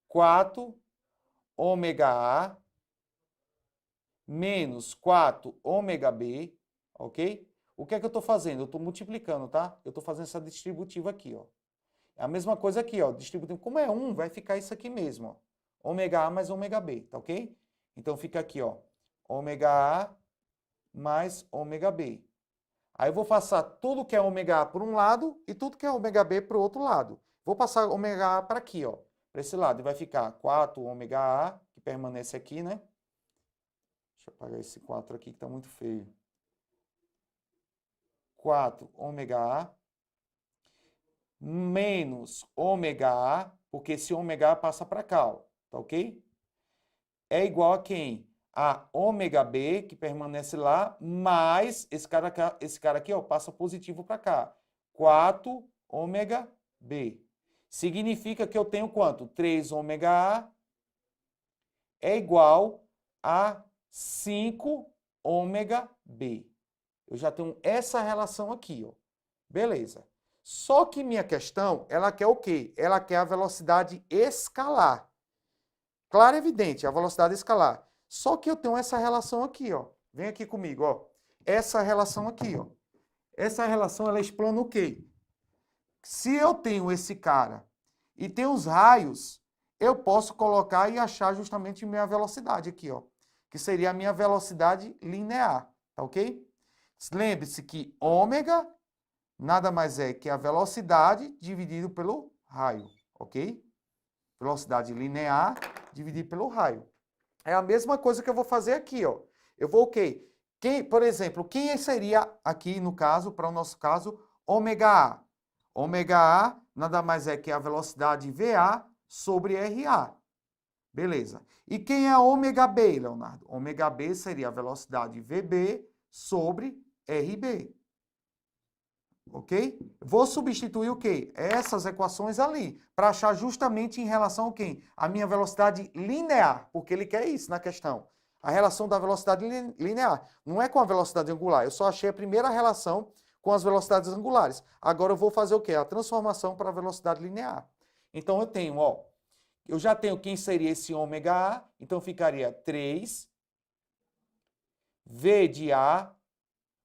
4 ômega A menos 4 ômega B, ok? O que é que eu estou fazendo? Eu estou multiplicando, tá? Eu estou fazendo essa distributiva aqui, ó. É a mesma coisa aqui, ó. Distributivo. Como é 1, vai ficar isso aqui mesmo, ó. Ômega A mais ômega B, tá ok? Então, fica aqui, ó. Ômega A mais ômega B. Aí eu vou passar tudo que é ômega A para um lado e tudo que é ômega B para o outro lado. Vou passar ômega A para aqui, ó. Para esse lado. E vai ficar 4 ômega A, que permanece aqui, né? Deixa eu apagar esse 4 aqui que está muito feio. 4 ômega A menos ômega A, porque esse ômega A passa para cá, ó, tá ok? É igual a quem? A ômega B, que permanece lá, mais esse cara aqui, ó, passa positivo para cá. 4 ômega B. Significa que eu tenho quanto? 3 ômega A é igual a 5 ômega B. Eu já tenho essa relação aqui, ó. Beleza. Só que minha questão, ela quer o quê? Ela quer a velocidade escalar. Claro e evidente, a velocidade escalar. Só que eu tenho essa relação aqui, ó. Vem aqui comigo, ó. Essa relação aqui, ó. Essa relação, ela explana o quê? Se eu tenho esse cara e tem os raios, eu posso colocar e achar justamente minha velocidade aqui, ó. Que seria a minha velocidade linear, tá ok? Lembre-se que ômega nada mais é que a velocidade dividido pelo raio, ok? Velocidade linear dividido pelo raio. É a mesma coisa que eu vou fazer aqui, ó. Eu vou o quê? Por exemplo, quem seria aqui, no caso, para o nosso caso, ômega A? Ômega A nada mais é que a velocidade VA sobre RA. Beleza. E quem é ômega B, Leonardo? Ômega B seria a velocidade VB sobre RB. Ok? Vou substituir o quê? Essas equações ali, para achar justamente em relação ao quê? A minha velocidade linear, porque ele quer isso na questão. A relação da velocidade linear. Não é com a velocidade angular, eu só achei a primeira relação com as velocidades angulares. Agora eu vou fazer o quê? A transformação para a velocidade linear. Então eu tenho, ó, eu já tenho quem seria esse ômega A, então ficaria 3 V de A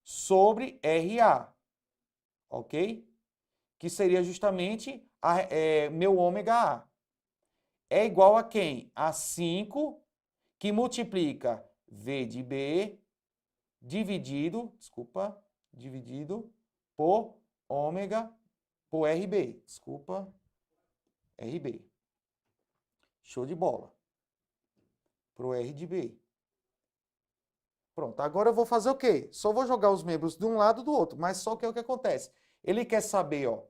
sobre RA. Ok? Que seria justamente meu ômega A. É igual a quem? A 5 que multiplica V de B dividido por ômega por RB. RB. Show de bola. Pro R de B. Pronto, agora eu vou fazer o quê? Só vou jogar os membros de um lado e do outro, mas só que é o que acontece. Ele quer saber, ó,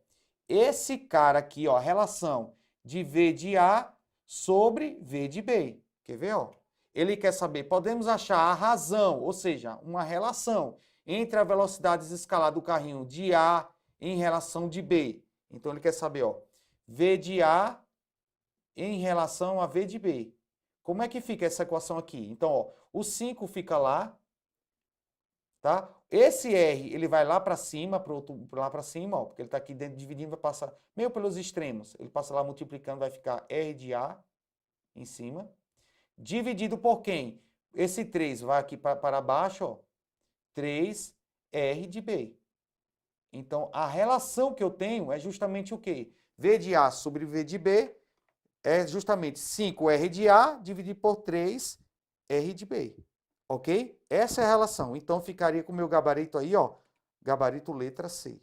esse cara aqui, ó, a relação de V de A sobre V de B. Quer ver, ó? Ele quer saber, podemos achar a razão, ou seja, uma relação entre a velocidade escalar do carrinho de A em relação de B. Então ele quer saber, ó, V de A em relação a V de B. Como é que fica essa equação aqui? Então, ó, o 5 fica lá, tá? Esse R, ele vai lá para cima, lá para cima, ó, porque ele está aqui dentro dividindo, vai passar meio pelos extremos. Ele passa lá multiplicando, vai ficar R de A em cima. Dividido por quem? Esse 3 vai aqui para baixo, ó, 3R de B. Então, a relação que eu tenho é justamente o quê? V de A sobre V de B é justamente 5R de A dividido por 3R de B. Ok? Essa é a relação. Então, ficaria com o meu gabarito aí, ó. Gabarito letra C.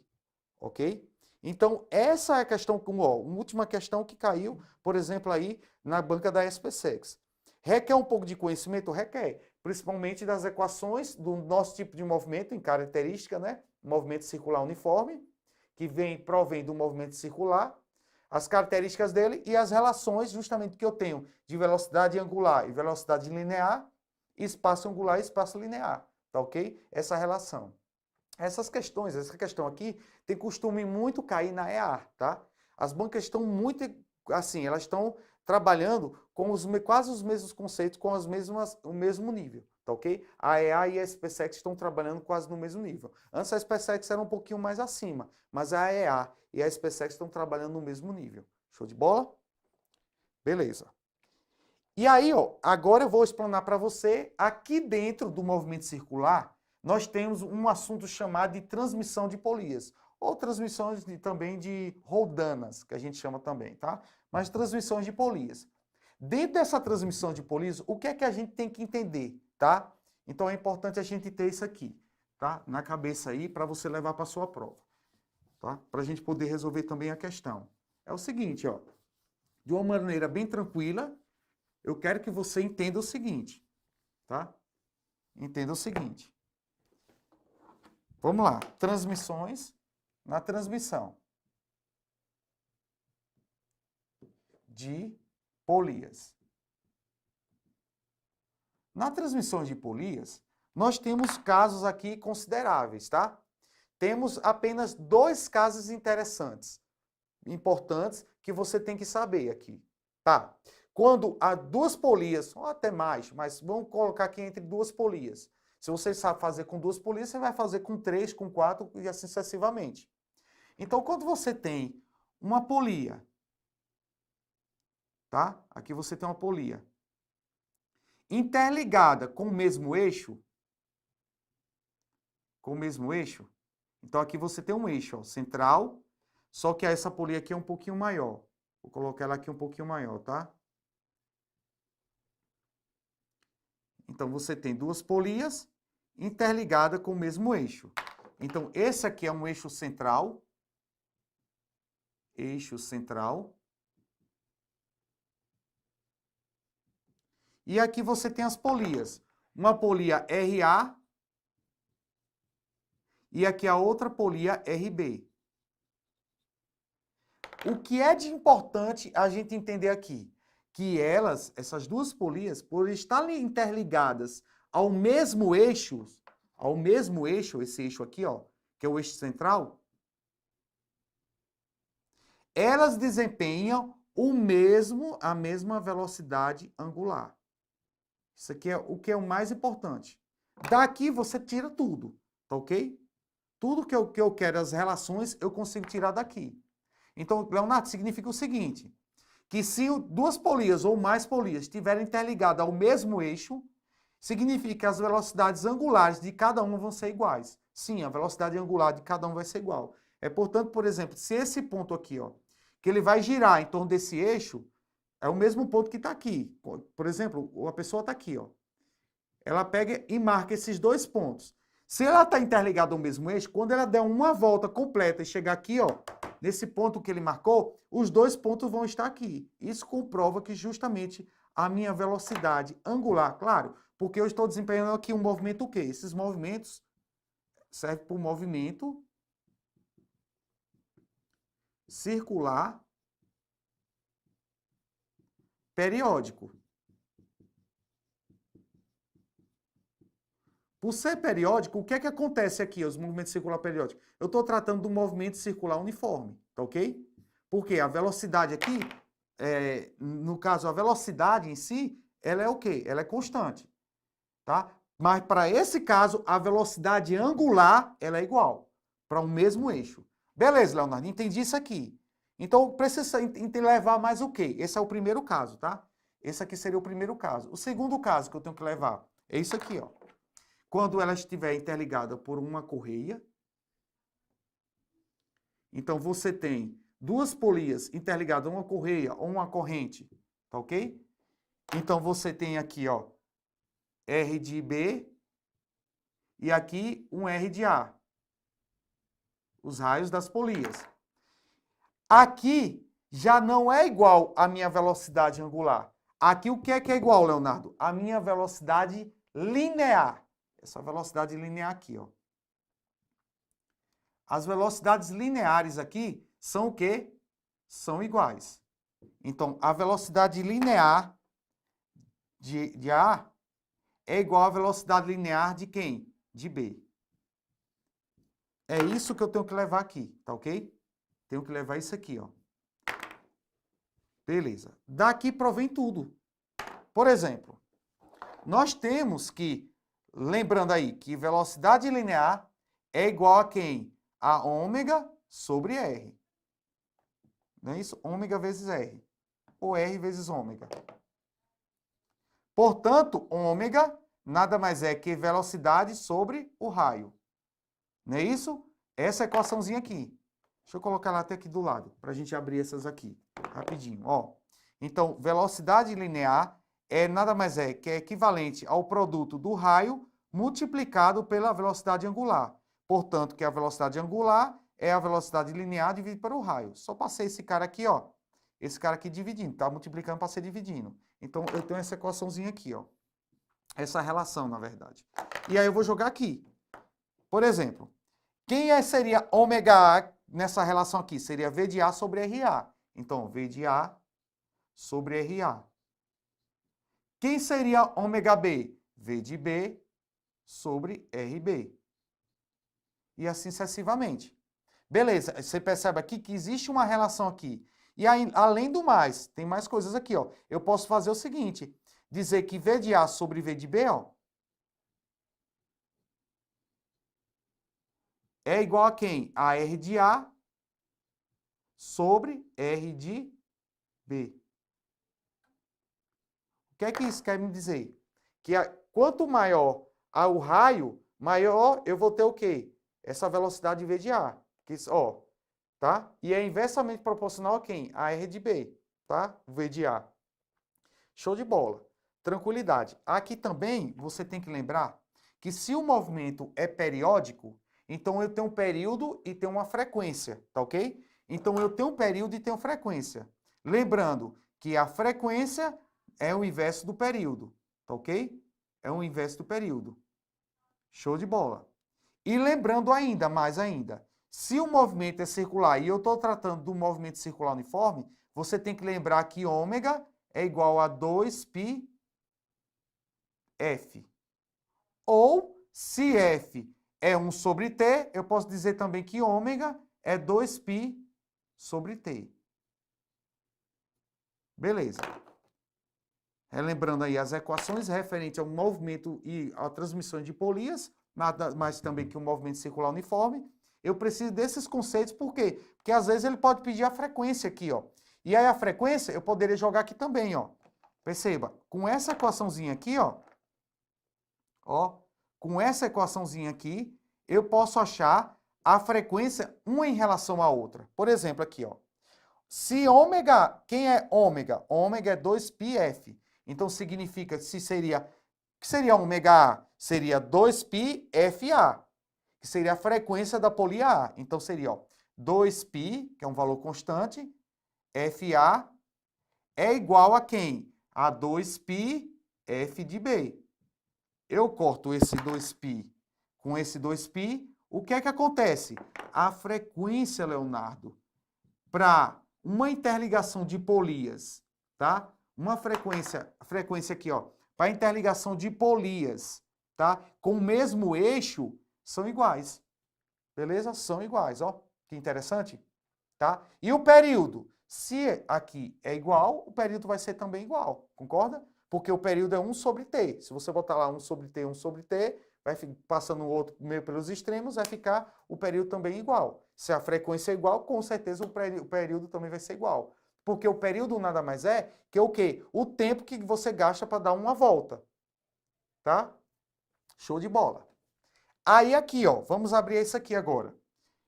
Ok? Então, essa é a questão, ó, uma última questão que caiu, por exemplo, aí na banca da SPSEX. Requer um pouco de conhecimento? Requer. Principalmente das equações do nosso tipo de movimento em característica, né? Movimento circular uniforme, que provém do movimento circular, as características dele e as relações justamente que eu tenho de velocidade angular e velocidade linear, espaço angular e espaço linear, tá ok? Essa relação. Essas questões, essa questão aqui, tem costume muito cair na EAR, tá? As bancas estão muito, assim, elas estão trabalhando com quase os mesmos conceitos, com o mesmo nível, tá ok? A EA e a SPSEX estão trabalhando quase no mesmo nível. Antes a SPSEX era um pouquinho mais acima, mas a EA e a SPSEX estão trabalhando no mesmo nível. Show de bola? Beleza. E aí, ó, agora eu vou explanar para você, aqui dentro do movimento circular, nós temos um assunto chamado de transmissão de polias, ou transmissões também de roldanas, que a gente chama também, tá? Mas transmissões de polias. Dentro dessa transmissão de polias, o que é que a gente tem que entender, tá? Então é importante a gente ter isso aqui, tá? Na cabeça aí, para você levar para a sua prova, tá? Para a gente poder resolver também a questão. É o seguinte, ó, de uma maneira bem tranquila, eu quero que você entenda o seguinte, tá? entenda o seguinte. Vamos lá. Transmissões na transmissão de polias. Na transmissão de polias, nós temos casos aqui consideráveis, tá? Temos apenas 2 casos interessantes, importantes, que você tem que saber aqui, tá? Quando há 2 polias, ou até mais, mas vamos colocar aqui entre 2 polias. Se você sabe fazer com 2 polias, você vai fazer com 3, com 4 e assim sucessivamente. Então, quando você tem uma polia, tá? Aqui você tem uma polia interligada com o mesmo eixo, então aqui você tem um eixo, ó, central, só que essa polia aqui é um pouquinho maior. Vou colocar ela aqui um pouquinho maior, tá? Então você tem 2 polias interligadas com o mesmo eixo. Então esse aqui é um eixo central. E aqui você tem as polias. Uma polia RA e aqui a outra polia RB. O que é de importante a gente entender aqui? Que essas 2 polias, por estarem interligadas ao mesmo eixo, esse eixo aqui, ó, que é o eixo central, elas desempenham a mesma velocidade angular. Isso aqui é o que é o mais importante. Daqui você tira tudo, tá ok? Tudo que eu quero, as relações, eu consigo tirar daqui. Então, Leonardo, significa o seguinte, que se 2 polias ou mais polias estiverem interligadas ao mesmo eixo, significa que as velocidades angulares de cada uma vão ser iguais. Sim, a velocidade angular de cada um vai ser igual. Portanto, por exemplo, se esse ponto aqui, ó, que ele vai girar em torno desse eixo, é o mesmo ponto que está aqui. Por exemplo, a pessoa está aqui, ó. Ela pega e marca esses 2 pontos. Se ela está interligada ao mesmo eixo, quando ela der uma volta completa e chegar aqui, ó, nesse ponto que ele marcou, os 2 pontos vão estar aqui. Isso comprova que justamente a minha velocidade angular, claro, porque eu estou desempenhando aqui um movimento o quê? Esses movimentos servem para o movimento circular periódico. Por ser periódico, o que é que acontece aqui, os movimentos circular periódicos? Eu estou tratando do movimento circular uniforme, tá ok? Porque a velocidade aqui, no caso, a velocidade em si, ela é o quê? Ela é constante, tá? Mas para esse caso, a velocidade angular, ela é igual, para o mesmo eixo. Beleza, Leonardo, entendi isso aqui. Então, precisa levar mais o quê? Esse é o primeiro caso, tá? Esse aqui seria o primeiro caso. O segundo caso que eu tenho que levar é isso aqui, ó. Quando ela estiver interligada por uma correia, então você tem 2 polias interligadas a uma correia ou uma corrente, tá ok? Então você tem aqui, ó, R de B e aqui um R de A. Os raios das polias. Aqui já não é igual a minha velocidade angular. Aqui o que é igual, Leonardo? A minha velocidade linear. Essa velocidade linear aqui, ó. As velocidades lineares aqui são o quê? São iguais. Então, a velocidade linear de A é igual à velocidade linear de quem? De B. É isso que eu tenho que levar aqui, tá ok? Tenho que levar isso aqui, ó. Beleza. Daqui provém tudo. Por exemplo, nós temos que, lembrando aí, que velocidade linear é igual a quem? A ômega sobre R. Não é isso? Ômega vezes R. Ou R vezes ômega. Portanto, ômega nada mais é que velocidade sobre o raio. Não é isso? Essa equaçãozinha aqui. Deixa eu colocar ela até aqui do lado, para a gente abrir essas aqui, rapidinho. Ó. Então, velocidade linear é nada mais é que é equivalente ao produto do raio multiplicado pela velocidade angular. Portanto, que a velocidade angular é a velocidade linear dividida pelo raio. Só passei esse cara aqui, ó. Esse cara aqui dividindo, tá multiplicando para ser dividindo. Então, eu tenho essa equaçãozinha aqui, ó. essa relação, na verdade. E aí eu vou jogar aqui. Por exemplo, quem seria ômega A nessa relação aqui? Seria V de A sobre RA. Então, V de A sobre RA. Quem seria ômega B? V de B sobre RB. E assim sucessivamente. Beleza, você percebe aqui que existe uma relação aqui. E aí, além do mais, tem mais coisas aqui, ó. Eu posso fazer o seguinte, dizer que V de A sobre V de B, ó, é igual a quem? A R de A sobre R de B. O que é que isso quer me dizer? Que quanto maior o raio, maior eu vou ter o quê? Essa velocidade de V de A. Que, ó, tá? E é inversamente proporcional a quem? A R de B, tá? V de A. Show de bola. Tranquilidade. Aqui também você tem que lembrar que se o movimento é periódico, então eu tenho um período e tenho uma frequência, tá ok? Então eu tenho um período e tenho frequência. Lembrando que a frequência é o inverso do período, tá ok? É o inverso do período. Show de bola. E lembrando ainda, mais ainda, se o movimento é circular e eu estou tratando do movimento circular uniforme, você tem que lembrar que ômega é igual a 2πf. Ou, se f é 1 sobre t, eu posso dizer também que ômega é 2π sobre t. Beleza. Relembrando aí as equações referentes ao movimento e a transmissão de polias, nada mais também que um movimento circular uniforme. Eu preciso desses conceitos, por quê? Porque às vezes ele pode pedir a frequência aqui, ó. E aí a frequência eu poderia jogar aqui também, ó. Perceba, com essa equaçãozinha aqui, ó, com essa equaçãozinha aqui, eu posso achar a frequência uma em relação à outra. Por exemplo, aqui, ó. Se ômega, quem é ômega? Ômega é 2πf. Então significa que que seria ômega A? Seria 2πfa, que seria a frequência da polia A. Então seria, ó, 2π, que é um valor constante, FA é igual a quem? A 2π F de B. Eu corto esse 2π com esse 2π, o que é que acontece? A frequência, Leonardo, para uma interligação de polias, tá? Uma frequência aqui, ó, para interligação de polias, tá? Com o mesmo eixo, são iguais. Beleza? São iguais, ó. Que interessante, tá? E o período? Se aqui é igual, o período vai ser também igual, concorda? Porque o período é 1 sobre t. Se você botar lá 1 sobre t, 1 sobre t, vai passando o outro meio pelos extremos, vai ficar o período também igual. Se a frequência é igual, com certeza o período também vai ser igual. Porque o período nada mais é que o quê? O tempo que você gasta para dar uma volta. Tá? Show de bola. Aí aqui, ó, vamos abrir esse aqui agora.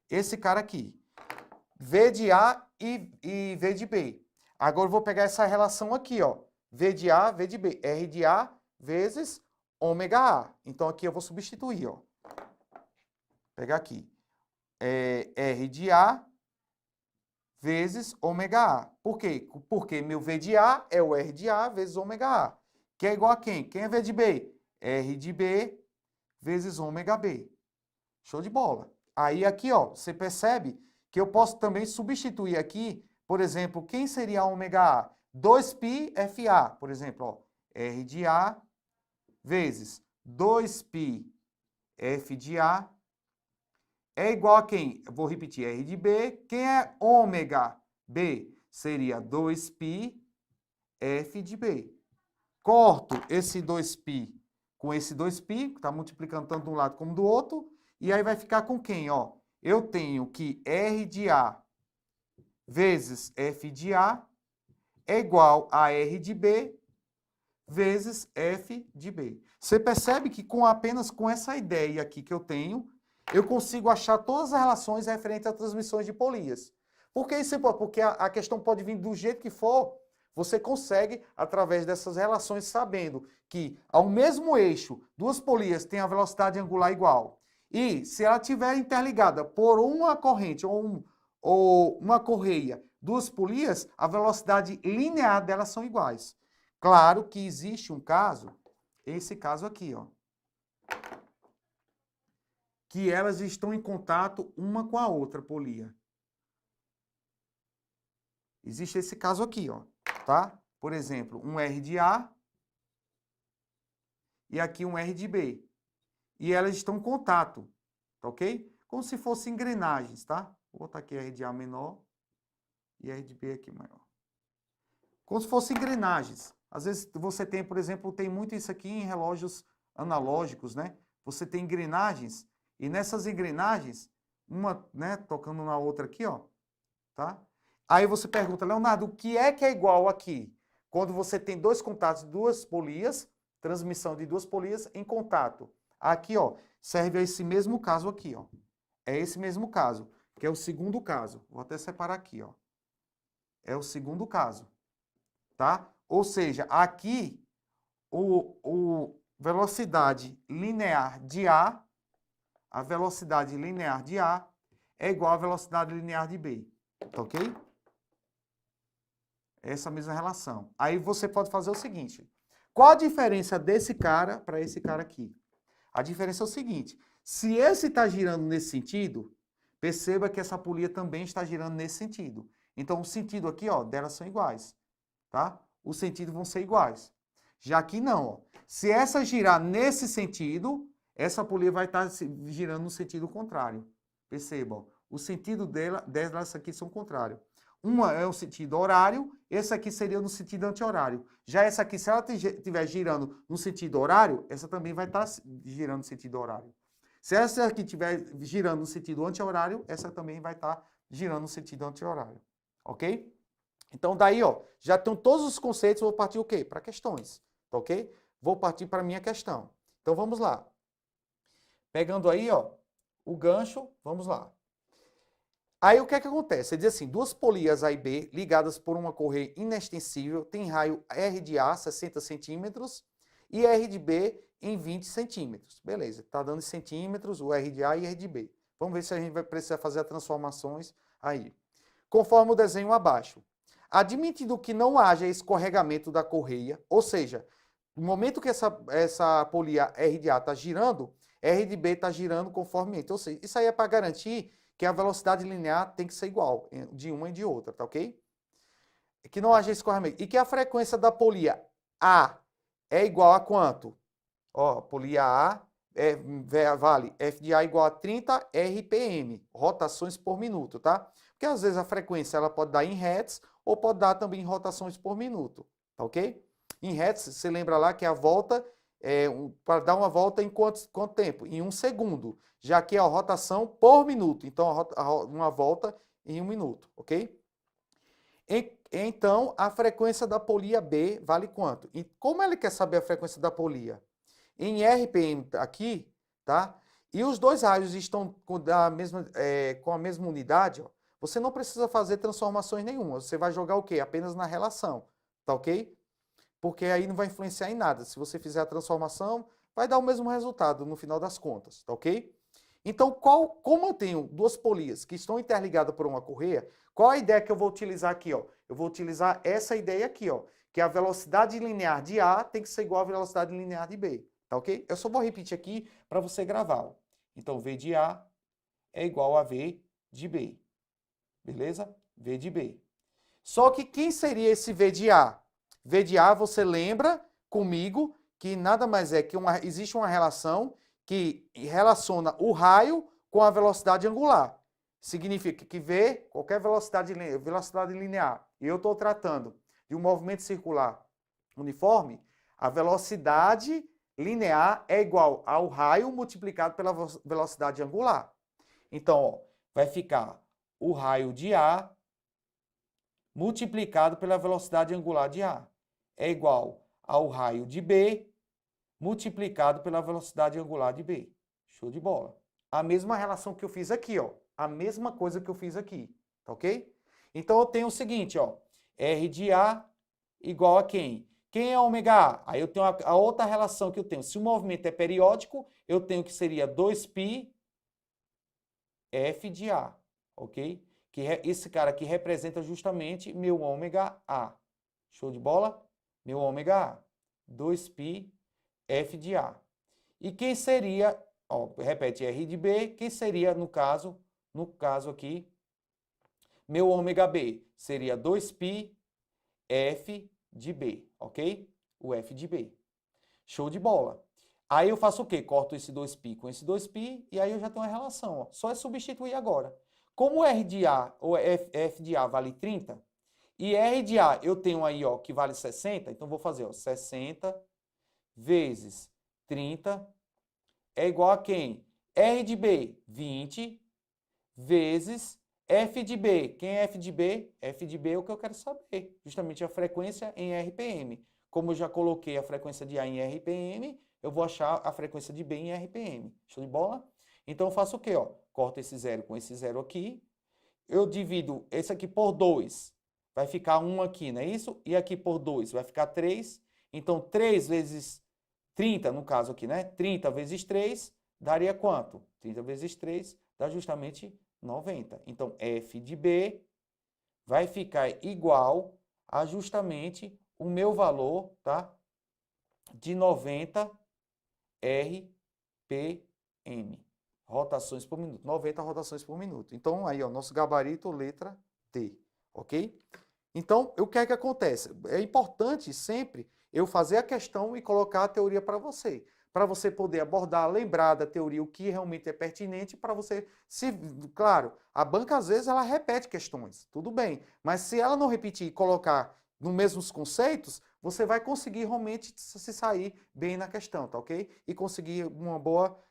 Esse cara aqui. V de A e V de B. Agora eu vou pegar essa relação aqui, ó. V de A, V de B. R de A vezes ômega A. Então aqui eu vou substituir, ó. Pegar aqui. R de A vezes ômega A. Por quê? Porque meu V de A é o R de A vezes ômega A. Que é igual a quem? Quem é V de B? R de B vezes ômega B. Show de bola. Aí aqui, ó, você percebe que eu posso também substituir aqui, por exemplo, quem seria ômega A? 2π FA, por exemplo, ó, R de A vezes 2π F de A é igual a quem? Eu vou repetir, R de B. Quem é ômega B? Seria 2π F de B. Corto esse 2π com esse 2π, que está multiplicando tanto de um lado como do outro, e aí vai ficar com quem? Ó, eu tenho que R de A vezes F de A é igual a R de B vezes F de B. Você percebe que apenas com essa ideia aqui que eu tenho, eu consigo achar todas as relações referentes a transmissões de polias. Por que isso? Porque a questão pode vir do jeito que for, você consegue, através dessas relações, sabendo que ao mesmo eixo, duas polias têm a velocidade angular igual. E se ela estiver interligada por uma corrente ou uma correia, duas polias, a velocidade linear delas são iguais. Claro que existe um caso esse caso aqui, ó. Que elas estão em contato uma com a outra, polia. Existe esse caso aqui, ó, tá? Por exemplo, um R de A e aqui um R de B. E elas estão em contato, tá ok? Como se fossem engrenagens, tá? Vou botar aqui R de A menor e R de B aqui maior. Como se fossem engrenagens. Às vezes você tem, por exemplo, tem muito isso aqui em relógios analógicos, né? Você tem engrenagens e nessas engrenagens, uma, né, tocando na outra aqui, ó, tá? Aí você pergunta, Leonardo, o que é igual aqui? Quando você tem dois contatos, duas polias, transmissão de duas polias em contato. Aqui, ó, serve a esse mesmo caso aqui, ó. É esse mesmo caso, que é o segundo caso. Vou até separar aqui, ó. É o segundo caso, tá? Ou seja, aqui, o velocidade linear de A, a velocidade linear de A é igual à velocidade linear de B, tá ok? Essa mesma relação. Aí você pode fazer o seguinte, qual a diferença desse cara para esse cara aqui? A diferença é o seguinte, se esse está girando nesse sentido, perceba que essa polia também está girando nesse sentido. Então, o sentido aqui, ó, delas são iguais, tá? Os sentidos vão ser iguais. Já aqui não, ó. Se essa girar nesse sentido, essa polia vai estar girando no sentido contrário. Perceba, ó, o sentido delas aqui são contrários. Uma é o sentido horário, essa aqui seria no sentido anti-horário. Já essa aqui, se ela estiver girando no sentido horário, essa também vai estar girando no sentido horário. Se essa aqui estiver girando no sentido anti-horário, essa também vai estar girando no sentido anti-horário. Ok? Então, daí, ó, já estão todos os conceitos, vou partir o quê? Para questões, tá ok? Vou partir para a minha questão. Então, vamos lá. Pegando aí, ó, o gancho, vamos lá. Aí, o que é que acontece? Ele diz assim, duas polias A e B ligadas por uma correia inextensível tem raio R de A, 60 centímetros, e R de B em 20 centímetros. Beleza, está dando em centímetros o R de A e R de B. Vamos ver se a gente vai precisar fazer as transformações aí. Conforme o desenho abaixo. Admitindo que não haja escorregamento da correia, ou seja, no momento que essa polia R de A está girando, R de B está girando conformemente. Ou seja, isso aí é para garantir que a velocidade linear tem que ser igual de uma e de outra, tá ok? Que não haja escorregamento. E que a frequência da polia A é igual a quanto? Ó, polia A vale F de A igual a 30 RPM, rotações por minuto, tá? Porque às vezes a frequência ela pode dar em hertz ou pode dar também em rotações por minuto, tá ok? Em hertz, você lembra lá que a volta, para dar uma volta em quanto tempo? Em 1 segundo. Já que é a rotação por minuto, então uma volta em 1 minuto, ok? Então, a frequência da polia B vale quanto? E como ele quer saber a frequência da polia? Em RPM aqui, tá? E os dois raios estão com a mesma unidade, ó. Você não precisa fazer transformações nenhuma. Você vai jogar o quê? Apenas na relação, tá ok? Porque aí não vai influenciar em nada. Se você fizer a transformação, vai dar o mesmo resultado no final das contas, tá ok? Então, como eu tenho duas polias que estão interligadas por uma correia, qual a ideia que eu vou utilizar aqui, ó? Eu vou utilizar essa ideia aqui, ó, que a velocidade linear de A tem que ser igual à velocidade linear de B, tá ok? Eu só vou repetir aqui para você gravar, ó. Então, V de A é igual a V de B. Beleza? V de B. Só que quem seria esse V de A? V de A, você lembra comigo que nada mais é que existe uma relação que relaciona o raio com a velocidade angular. Significa que V, qualquer velocidade linear, e eu estou tratando de um movimento circular uniforme, a velocidade linear é igual ao raio multiplicado pela velocidade angular. Então, ó, vai ficar o raio de A multiplicado pela velocidade angular de A é igual ao raio de B multiplicado pela velocidade angular de B. Show de bola. A mesma relação que eu fiz aqui, ó. A mesma coisa que eu fiz aqui, tá ok? Então eu tenho o seguinte, ó. R de A igual a quem? Quem é ômega A? Aí eu tenho a outra relação que eu tenho. Se o movimento é periódico, eu tenho que seria 2π F de A, ok? Esse cara aqui representa justamente meu ômega A. Show de bola? Meu ômega A. 2π F de A. E quem seria, ó, repete, R de B, quem seria, no caso aqui, meu ômega B? Seria 2π F de B, ok? O F de B. Show de bola. Aí eu faço o quê? Corto esse 2π com esse 2π e aí eu já tenho uma relação, ó. Só é substituir agora. Como R de A ou F de A vale 30 e R de A eu tenho aí, ó, que vale 60, então vou fazer, ó, 60 vezes 30 é igual a quem? R de B, 20 vezes F de B. Quem é F de B? F de B é o que eu quero saber, justamente a frequência em RPM. Como eu já coloquei a frequência de A em RPM, eu vou achar a frequência de B em RPM. Show de bola? Então eu faço o quê? Ó? Corto esse zero com esse zero aqui. Eu divido esse aqui por 2. Vai ficar 1 aqui, não é isso? E aqui por 2 vai ficar 3. Então 3 vezes 30, no caso aqui, né? 30 vezes 3 daria quanto? 30 vezes 3 dá justamente 90. Então F de B vai ficar igual a justamente o meu valor, tá? De 90 RPM. Rotações por minuto. 90 rotações por minuto. Então, aí, ó, nosso gabarito, letra T. Ok? Então, o que é que acontece? É importante sempre eu fazer a questão e colocar a teoria para você poder abordar, lembrar da teoria, o que realmente é pertinente para você. Claro, a banca, às vezes, ela repete questões. Tudo bem. Mas se ela não repetir e colocar nos mesmos conceitos, você vai conseguir realmente se sair bem na questão, tá ok? E conseguir uma boa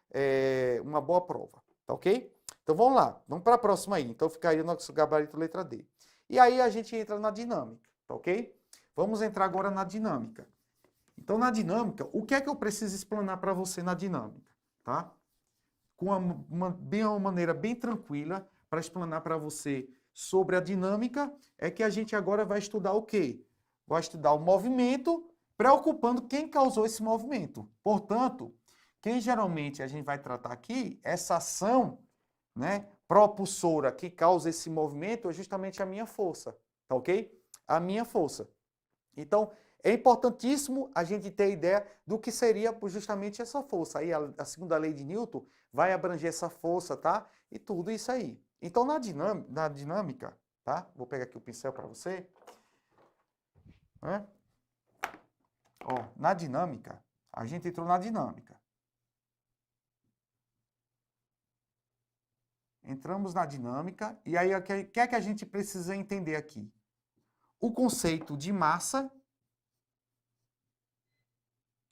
prova, tá ok? Então vamos lá, vamos para a próxima aí. Então ficaria o nosso gabarito letra D. E aí a gente entra na dinâmica, tá ok? Vamos entrar agora na dinâmica. Então na dinâmica, o que é que eu preciso explanar para você na dinâmica, tá? Com uma maneira bem tranquila para explanar para você sobre a dinâmica, é que a gente agora vai estudar o quê? Vai estudar o movimento, preocupando quem causou esse movimento. Portanto, quem geralmente a gente vai tratar aqui, essa ação, né, propulsora que causa esse movimento é justamente a minha força, tá ok? A minha força. Então, é importantíssimo a gente ter ideia do que seria justamente essa força. Aí a segunda lei de Newton vai abranger essa força, tá? E tudo isso aí. Então, na dinâmica, tá? Vou pegar aqui o pincel para você. Né? Ó, na dinâmica, a gente entrou na dinâmica. Entramos na dinâmica, e aí o que é que a gente precisa entender aqui? O conceito de massa,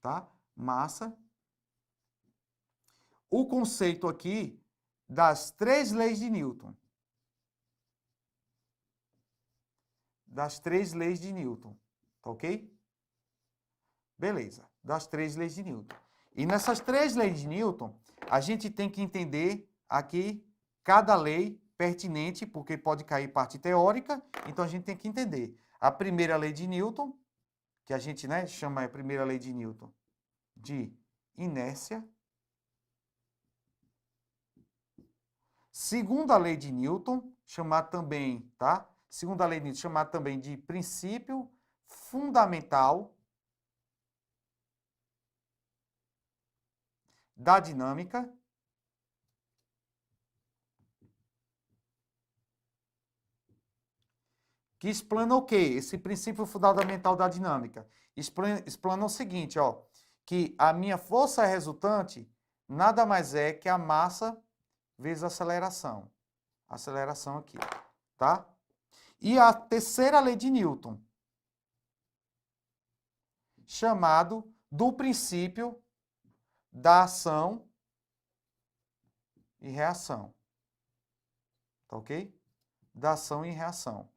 tá? Massa. O conceito aqui das 3 leis de Newton. Das 3 leis de Newton, tá ok? Beleza, das 3 leis de Newton. E nessas 3 leis de Newton, a gente tem que entender aqui cada lei pertinente, porque pode cair parte teórica, então a gente tem que entender. A primeira lei de Newton, que a gente, né, chama a primeira lei de Newton de inércia. Segunda lei de Newton, chamada também, tá? Segunda lei de Newton, chamada também de princípio fundamental da dinâmica. Que explana o quê? Esse princípio fundamental da dinâmica. Explana o seguinte, ó, que a minha força resultante nada mais é que a massa vezes a aceleração. Aceleração aqui, tá? E a terceira lei de Newton, chamado do princípio da ação e reação. Tá ok? Da ação e reação.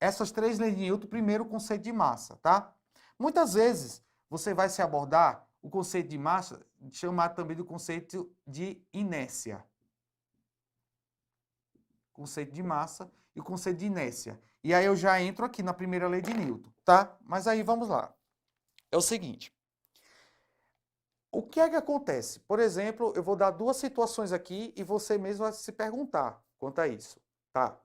Essas 3 leis de Newton, primeiro o conceito de massa, tá? Muitas vezes você vai se abordar o conceito de massa, chamado também do conceito de inércia. Conceito de massa e o conceito de inércia. E aí eu já entro aqui na primeira lei de Newton, tá? Mas aí vamos lá. É o seguinte. O que é que acontece? Por exemplo, eu vou dar 2 situações aqui e você mesmo vai se perguntar quanto a isso, tá?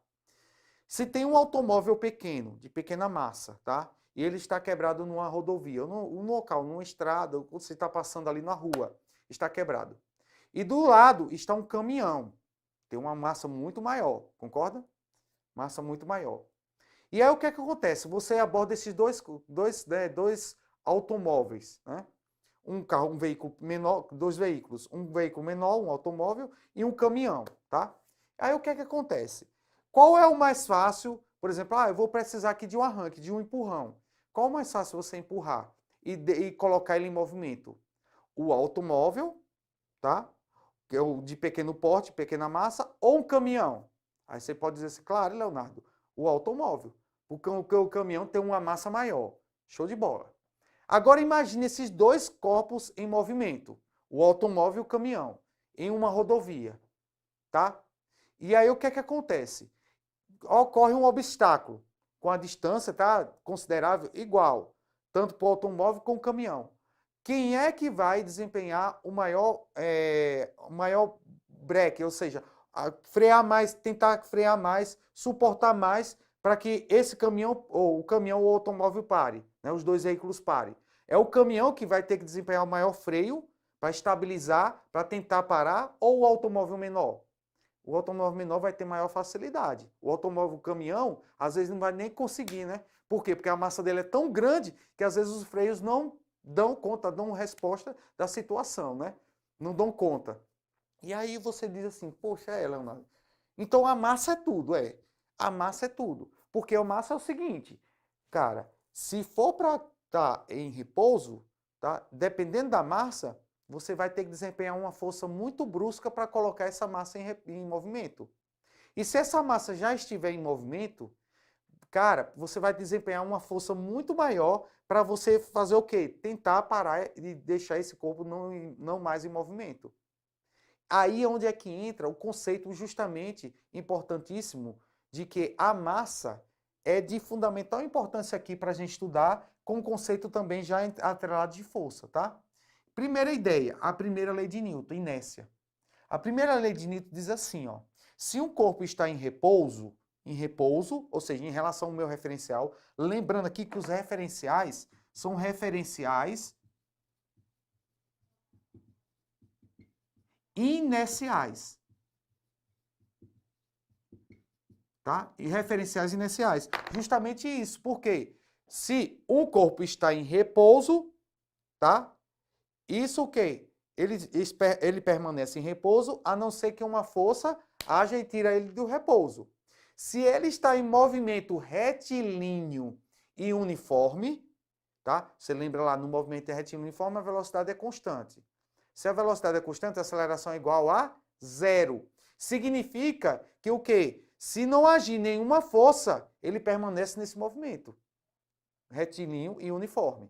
Se tem um automóvel pequeno, de pequena massa, tá? e ele está quebrado numa rodovia, num local, numa estrada, ou você está passando ali na rua, está quebrado. E do lado está um caminhão, tem uma massa muito maior, concorda? Massa muito maior. E aí o que é que acontece? Você aborda esses dois automóveis, né? Um carro, um veículo menor, dois veículos, um veículo menor, um automóvel e um caminhão, tá? Aí o que é que acontece? Qual é o mais fácil? Por exemplo, eu vou precisar aqui de um arranque, de um empurrão. Qual é o mais fácil você empurrar e colocar ele em movimento? O automóvel, tá? Que é o de pequeno porte, pequena massa, ou um caminhão? Aí você pode dizer assim, claro, Leonardo, o automóvel. Porque o caminhão tem uma massa maior. Show de bola. Agora imagine esses dois corpos em movimento, o automóvel e o caminhão, em uma rodovia, tá? E aí o que é que acontece? Ocorre um obstáculo, com a distância, tá, considerável, igual, tanto para o automóvel como o caminhão. Quem é que vai desempenhar o maior breque, ou seja, frear mais, tentar frear mais, suportar mais para que esse caminhão, ou o caminhão ou o automóvel pare, né, os dois veículos parem. É o caminhão que vai ter que desempenhar o maior freio para estabilizar, para tentar parar, ou o automóvel menor? O automóvel menor vai ter maior facilidade. O automóvel caminhão, às vezes, não vai nem conseguir, né? Por quê? Porque a massa dele é tão grande que, às vezes, os freios não dão conta, dão resposta da situação, né? Não dão conta. E aí você diz assim, poxa, Leonardo, então a massa é tudo, a massa é tudo. Porque a massa é o seguinte, cara, se for para estar em repouso, tá? Dependendo da massa, você vai ter que desempenhar uma força muito brusca para colocar essa massa em movimento. E se essa massa já estiver em movimento, cara, você vai desempenhar uma força muito maior para você fazer o quê? Tentar parar e deixar esse corpo não mais em movimento. Aí é onde é que entra o conceito justamente importantíssimo de que a massa é de fundamental importância aqui para a gente estudar, com o conceito também já atrelado de força, tá? Primeira ideia, a primeira lei de Newton, inércia. A primeira lei de Newton diz assim, ó, se um corpo está em repouso, ou seja, em relação ao meu referencial, lembrando aqui que os referenciais são referenciais inerciais. Tá? E referenciais inerciais. Justamente isso. Por quê? Se um corpo está em repouso, tá? Isso o quê? Ele permanece em repouso, a não ser que uma força haja e tira ele do repouso. Se ele está em movimento retilíneo e uniforme, tá? Você lembra lá, no movimento retilíneo e uniforme, a velocidade é constante. Se a velocidade é constante, a aceleração é igual a zero. Significa que o quê? Se não agir nenhuma força, ele permanece nesse movimento retilíneo e uniforme.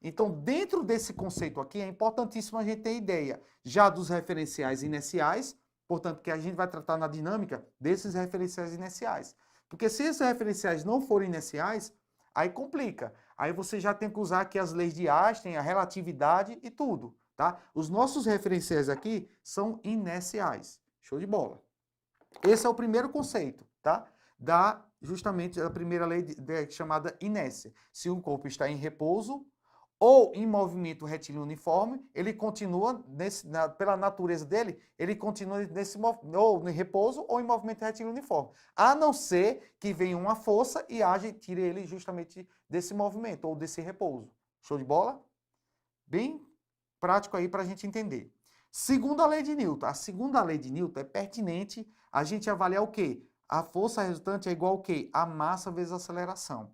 Então, dentro desse conceito aqui, é importantíssimo a gente ter ideia já dos referenciais inerciais, portanto, que a gente vai tratar na dinâmica desses referenciais inerciais. Porque se esses referenciais não forem inerciais, aí complica. Aí você já tem que usar aqui as leis de Einstein, a relatividade e tudo, tá? Os nossos referenciais aqui são inerciais. Show de bola. Esse é o primeiro conceito, tá? Justamente a primeira lei chamada inércia. Se um corpo está em repouso ou em movimento retilíneo uniforme, ele continua, pela natureza dele, ele continua ou em repouso ou em movimento retilíneo uniforme. A não ser que venha uma força e age e tire ele justamente desse movimento ou desse repouso. Show de bola? Bem prático aí para a gente entender. Segunda lei de Newton. A segunda lei de Newton é pertinente a gente avaliar o quê? A força resultante é igual ao quê? A massa vezes a aceleração.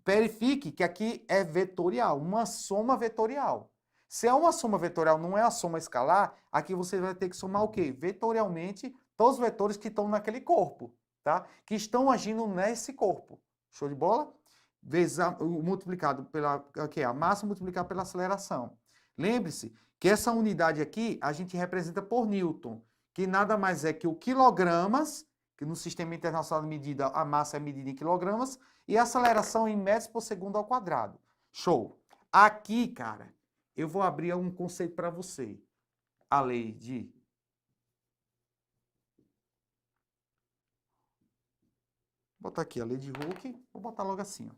Verifique que aqui é vetorial, uma soma vetorial. Se é uma soma vetorial, não é a soma escalar, aqui você vai ter que somar o quê? Vetorialmente, todos os vetores que estão naquele corpo, tá? Que estão agindo nesse corpo. Show de bola? Vezes multiplicado pela a massa multiplicada pela aceleração. Lembre-se que essa unidade aqui a gente representa por Newton, que nada mais é que o quilogramas, que no Sistema Internacional de Medida a massa é medida em quilogramas, e a aceleração em metros por segundo ao quadrado. Show! Aqui, cara, eu vou abrir um conceito para você. A lei de... Vou botar aqui a lei de Hooke, vou botar logo assim, ó.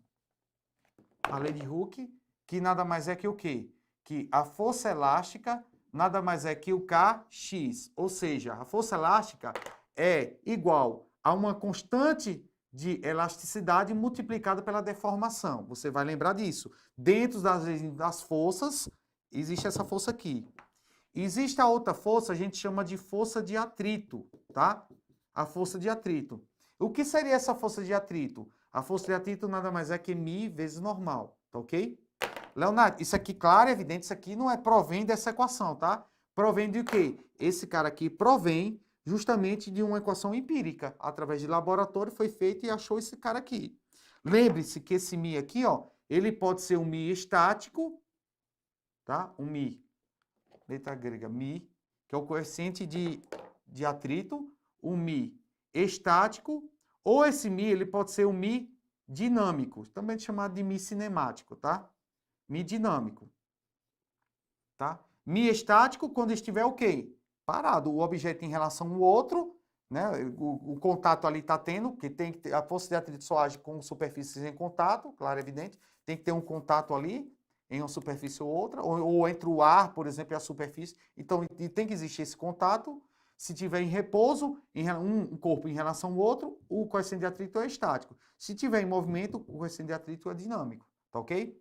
A lei de Hooke, que nada mais é que o quê? Que a força elástica nada mais é que o Kx. Ou seja, a força elástica é igual a uma constante de elasticidade multiplicada pela deformação. Você vai lembrar disso. Dentro das forças, existe essa força aqui. Existe a outra força, a gente chama de força de atrito, tá? A força de atrito. O que seria essa força de atrito? A força de atrito nada mais é que μ vezes normal, tá ok? Leonardo, isso aqui, claro, é evidente, isso aqui não provém dessa equação, tá? Provém de quê? Esse cara aqui provém justamente de uma equação empírica. Através de laboratório foi feito e achou esse cara aqui. Lembre-se que esse μ aqui, ó, ele pode ser um μ estático, tá? Um μ, letra grega, μ, que é o coeficiente de atrito, um μ estático, ou esse μ, ele pode ser um μ dinâmico, também chamado de μ cinemático, tá? μ dinâmico, tá? μ estático quando estiver o quê? Parado, o objeto em relação ao outro, né? O contato ali está tendo, que tem que ter, a força de atrito só age com superfícies em contato, claro, evidente, tem que ter um contato ali, em uma superfície ou outra, ou entre o ar, por exemplo, e a superfície, então tem que existir esse contato. Se tiver em repouso, um corpo em relação ao outro, o coeficiente de atrito é estático. Se tiver em movimento, o coeficiente de atrito é dinâmico, tá ok?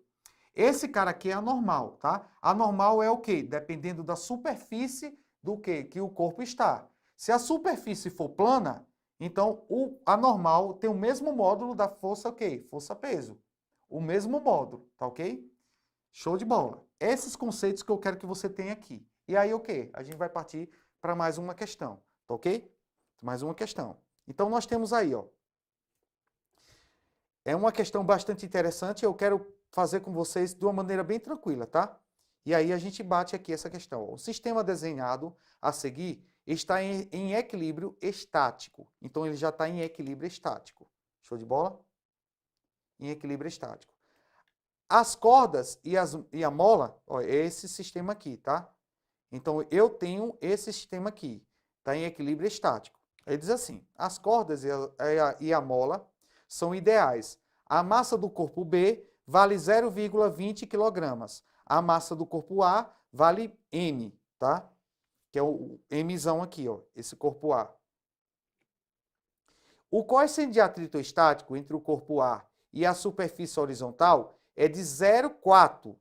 Esse cara aqui é anormal, tá? Anormal é o quê? Dependendo da superfície do quê? Que o corpo está. Se a superfície for plana, então o anormal tem o mesmo módulo da força o quê? Força-peso. O mesmo módulo, tá ok? Show de bola. Esses conceitos que eu quero que você tenha aqui. E aí o quê? A gente vai partir para mais uma questão, tá ok? Mais uma questão. Então nós temos aí, ó. É uma questão bastante interessante, eu quero fazer com vocês de uma maneira bem tranquila, tá? E aí a gente bate aqui essa questão. O sistema desenhado a seguir está em equilíbrio estático. Então ele já está em equilíbrio estático. Show de bola? Em equilíbrio estático. As cordas e a mola, ó, é esse sistema aqui, tá? Então eu tenho esse sistema aqui, está em equilíbrio estático. Ele diz assim, as cordas e a mola são ideais. A massa do corpo B vale 0,20 kg. A massa do corpo A vale M, tá? Que é o Mzão aqui, ó, esse corpo A. O coeficiente de atrito estático entre o corpo A e a superfície horizontal é de 0,4,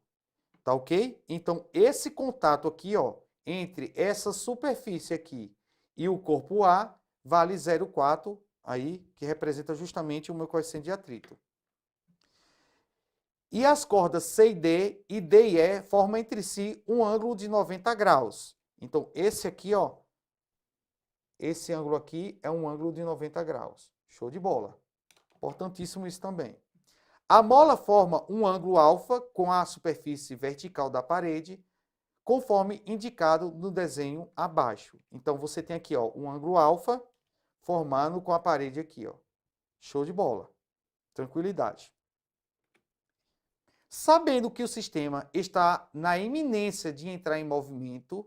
tá ok? Então, esse contato aqui, ó, entre essa superfície aqui e o corpo A vale 0,4, aí, que representa justamente o meu coeficiente de atrito. E as cordas C e D e E formam entre si um ângulo de 90 graus. Então, esse aqui, ó, esse ângulo aqui é um ângulo de 90 graus. Show de bola. Importantíssimo isso também. A mola forma um ângulo alfa com a superfície vertical da parede, conforme indicado no desenho abaixo. Então, você tem aqui, ó, um ângulo alfa formando com a parede aqui, ó. Show de bola. Tranquilidade. Sabendo que o sistema está na iminência de entrar em movimento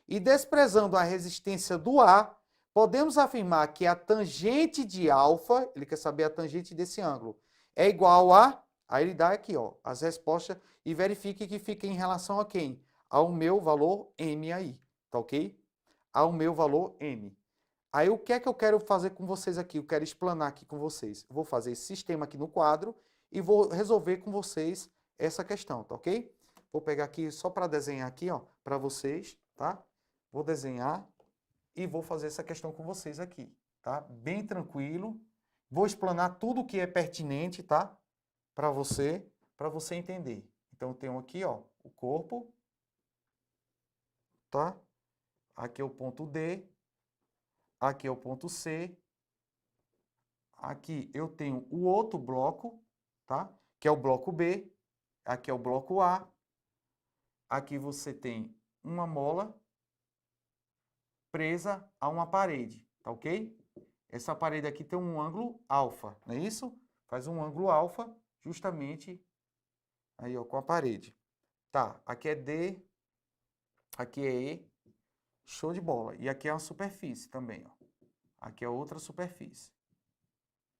e desprezando a resistência do ar, podemos afirmar que a tangente de alfa, ele quer saber a tangente desse ângulo, é igual a... Aí ele dá aqui, ó, as respostas e verifique que fica em relação a quem? Ao meu valor M aí, tá ok? Ao meu valor M. Aí o que é que eu quero fazer com vocês aqui? Eu quero explanar aqui com vocês. Eu vou fazer esse sistema aqui no quadro e vou resolver com vocês essa questão, tá ok? Vou pegar aqui só para desenhar aqui, ó, para vocês, tá? Vou desenhar e vou fazer essa questão com vocês aqui, tá? Bem tranquilo. Vou explanar tudo que é pertinente, tá? Para você entender. Então, eu tenho aqui, ó, o corpo, tá? Aqui é o ponto D, aqui é o ponto C, aqui eu tenho o outro bloco, tá? Que é o bloco B, aqui é o bloco A, aqui você tem uma mola presa a uma parede, tá ok? Essa parede aqui tem um ângulo alfa, não é isso? Faz um ângulo alfa justamente aí, ó, com a parede. Tá, aqui é D, aqui é E, show de bola. E aqui é uma superfície também, ó. Aqui é outra superfície.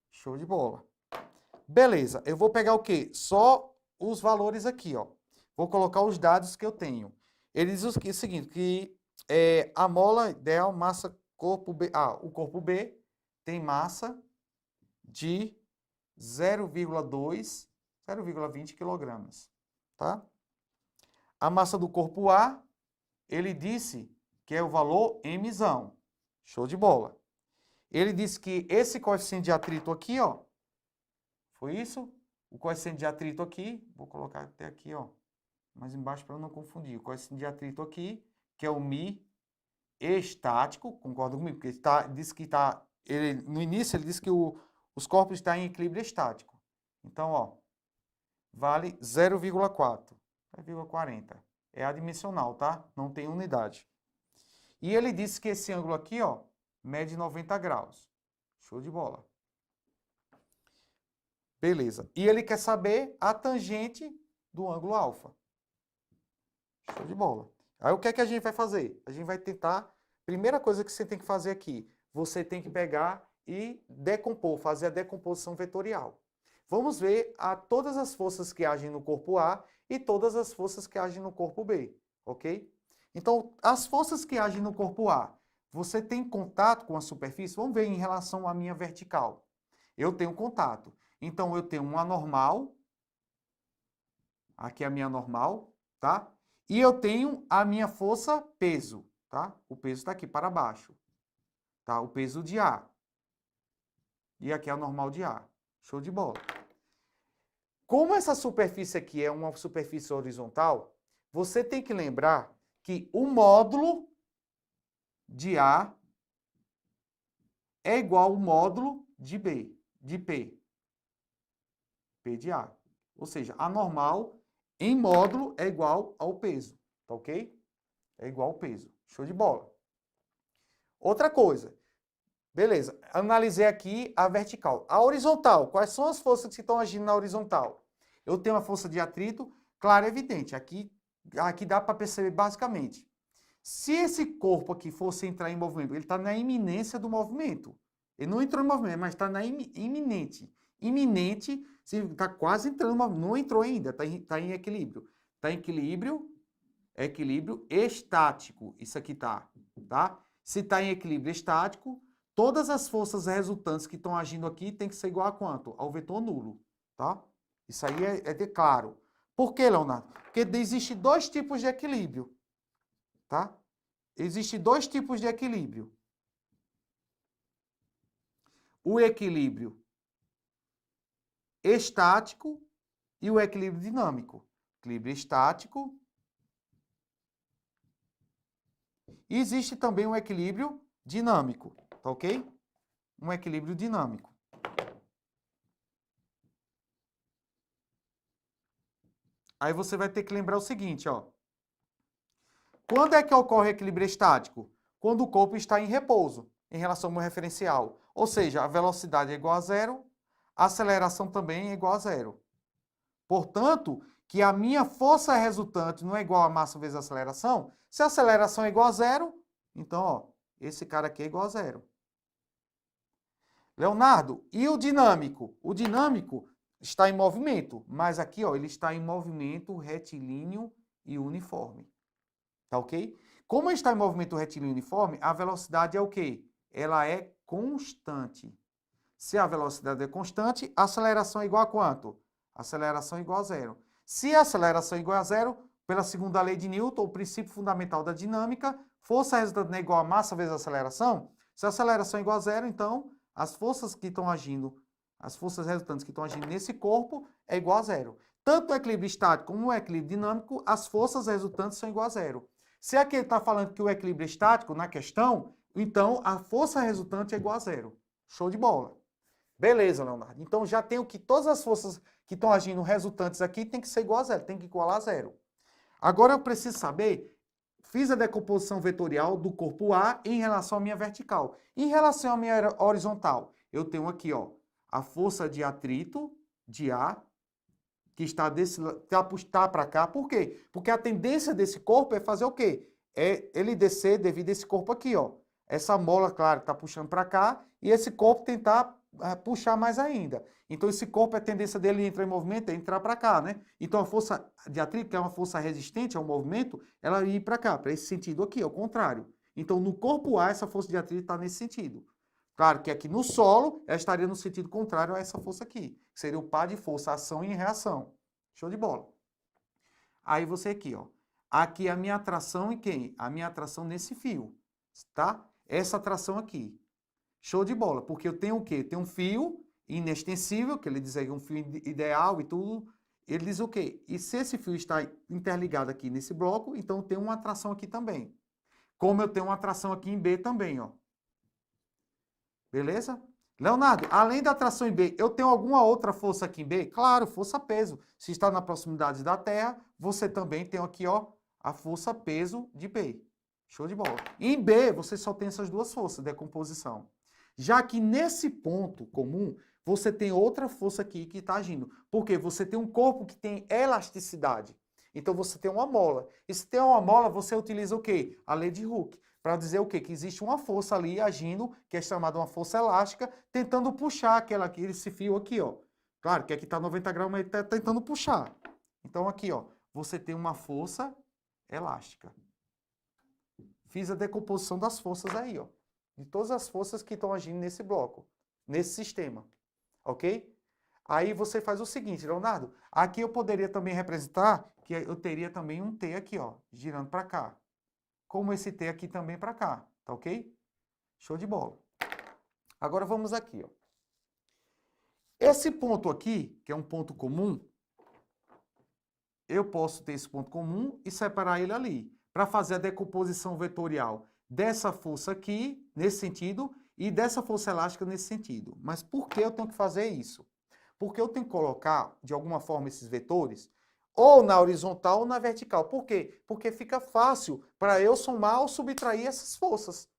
Show de bola. Beleza, eu vou pegar o quê? Só os valores aqui, ó. Vou colocar os dados que eu tenho. Ele diz o seguinte, que a mola ideal, massa corpo B, o corpo B tem massa de 0,2, 0,20 quilogramas, tá? A massa do corpo A, ele disse que é o valor Mzão. Show de bola. Ele disse que esse coeficiente de atrito aqui, ó, foi isso? O coeficiente de atrito aqui, vou colocar até aqui, ó, mais embaixo para eu não confundir. O coeficiente de atrito aqui, que é o Mi estático, concorda comigo? Porque no início ele disse que os corpos estão em equilíbrio estático. Então, ó, vale 0,4, 0,40. É adimensional, tá? Não tem unidade. E ele disse que esse ângulo aqui, ó, mede 90 graus. Show de bola. Beleza. E ele quer saber a tangente do ângulo alfa. Show de bola. Aí o que é que a gente vai fazer? A gente vai tentar... Primeira coisa que você tem que fazer aqui, você tem que pegar e decompor, fazer a decomposição vetorial. Vamos ver todas as forças que agem no corpo A e todas as forças que agem no corpo B, ok? Então, as forças que agem no corpo A, você tem contato com a superfície? Vamos ver em relação à minha vertical. Eu tenho contato. Então, eu tenho uma normal, aqui é a minha normal, tá? E eu tenho a minha força peso, tá? O peso está aqui para baixo, tá? O peso de A. E aqui é a normal de A. Show de bola. Como essa superfície aqui é uma superfície horizontal, você tem que lembrar que o módulo de A é igual ao módulo de B, de P. P de A. Ou seja, a normal em módulo é igual ao peso, tá ok? É igual ao peso. Show de bola. Outra coisa. Beleza, analisei aqui a vertical. A horizontal, quais são as forças que estão agindo na horizontal? Eu tenho a força de atrito, claro, evidente. Aqui dá para perceber basicamente. Se esse corpo aqui fosse entrar em movimento, ele está na iminência do movimento. Ele não entrou em movimento, mas está na iminente. Iminente, está quase entrando em movimento. Não entrou ainda, está em equilíbrio. Está em equilíbrio estático. Isso aqui tá? Se está em equilíbrio estático, todas as forças resultantes que estão agindo aqui tem que ser igual a quanto? Ao vetor nulo, tá? Isso aí é de claro. Por que, Leonardo? Porque existem dois tipos de equilíbrio, tá? Existem dois tipos de equilíbrio. O equilíbrio estático e o equilíbrio dinâmico. Equilíbrio estático. E existe também um equilíbrio dinâmico, tá ok? Um equilíbrio dinâmico. Aí você vai ter que lembrar o seguinte, ó. Quando é que ocorre o equilíbrio estático? Quando o corpo está em repouso, em relação ao meu referencial. Ou seja, a velocidade é igual a zero, a aceleração também é igual a zero. Portanto, que a minha força resultante não é igual a massa vezes a aceleração. Se a aceleração é igual a zero, então, ó, esse cara aqui é igual a zero. Leonardo, e o dinâmico? O dinâmico está em movimento, mas aqui, ó, ele está em movimento retilíneo e uniforme. Tá ok? Como ele está em movimento retilíneo e uniforme, a velocidade é o quê? Ela é constante. Se a velocidade é constante, a aceleração é igual a quanto? A aceleração é igual a zero. Se a aceleração é igual a zero, pela segunda lei de Newton, o princípio fundamental da dinâmica, força resultante é igual a massa vezes a aceleração. Se a aceleração é igual a zero, então as forças que estão agindo, as forças resultantes que estão agindo nesse corpo é igual a zero. Tanto o equilíbrio estático como o equilíbrio dinâmico, as forças resultantes são igual a zero. Se aqui ele está falando que o equilíbrio é estático na questão, então a força resultante é igual a zero. Show de bola. Beleza, Leonardo. Então já tenho que todas as forças que estão agindo resultantes aqui tem que ser igual a zero, tem que igualar a zero. Agora eu preciso saber, fiz a decomposição vetorial do corpo A em relação à minha vertical. Em relação à minha horizontal, eu tenho aqui, ó, a força de atrito de A, que está para cá. Por quê? Porque a tendência desse corpo é fazer o quê? É ele descer devido a esse corpo aqui, ó. Essa mola, claro, está puxando para cá e esse corpo tentar puxar mais ainda. Então esse corpo, a tendência dele entrar em movimento é entrar para cá, né? Então a força de atrito, que é uma força resistente ao movimento, ela ir para cá, para esse sentido aqui, ao contrário. Então no corpo A, essa força de atrito está nesse sentido. Claro que aqui no solo, ela estaria no sentido contrário a essa força aqui, que seria o par de força, ação e reação. Show de bola. Aí você aqui, ó. Aqui a minha atração em quem? A minha atração nesse fio, tá? Essa atração aqui. Show de bola, porque eu tenho o quê? Tem um fio inextensível, que ele diz aí um fio ideal e tudo. Ele diz o quê? E se esse fio está interligado aqui nesse bloco, então tem uma atração aqui também. Como eu tenho uma atração aqui em B também, ó. Beleza? Leonardo, além da atração em B, eu tenho alguma outra força aqui em B? Claro, força-peso. Se está na proximidade da Terra, você também tem aqui, ó, a força-peso de B. Show de bola. Em B, você só tem essas duas forças, decomposição. Já que nesse ponto comum, você tem outra força aqui que está agindo. Porque você tem um corpo que tem elasticidade. Então você tem uma mola. E se tem uma mola, você utiliza o quê? A lei de Hooke. Para dizer o quê? Que existe uma força ali agindo, que é chamada uma força elástica, tentando puxar esse fio aqui, ó. Claro que aqui está 90 graus, mas está tentando puxar. Então aqui, ó, você tem uma força elástica. Fiz a decomposição das forças aí, ó. De todas as forças que estão agindo nesse bloco, nesse sistema. Ok? Aí você faz o seguinte, Leonardo. Aqui eu poderia também representar que eu teria também um T aqui, ó, girando para cá. Como esse T aqui também para cá, tá ok? Show de bola. Agora vamos aqui, ó. Esse ponto aqui, que é um ponto comum, eu posso ter esse ponto comum e separar ele ali, para fazer a decomposição vetorial dessa força aqui, nesse sentido, e dessa força elástica nesse sentido. Mas por que eu tenho que fazer isso? Porque eu tenho que colocar, de alguma forma, esses vetores ou na horizontal ou na vertical. Por quê? Porque fica fácil para eu somar ou subtrair essas forças.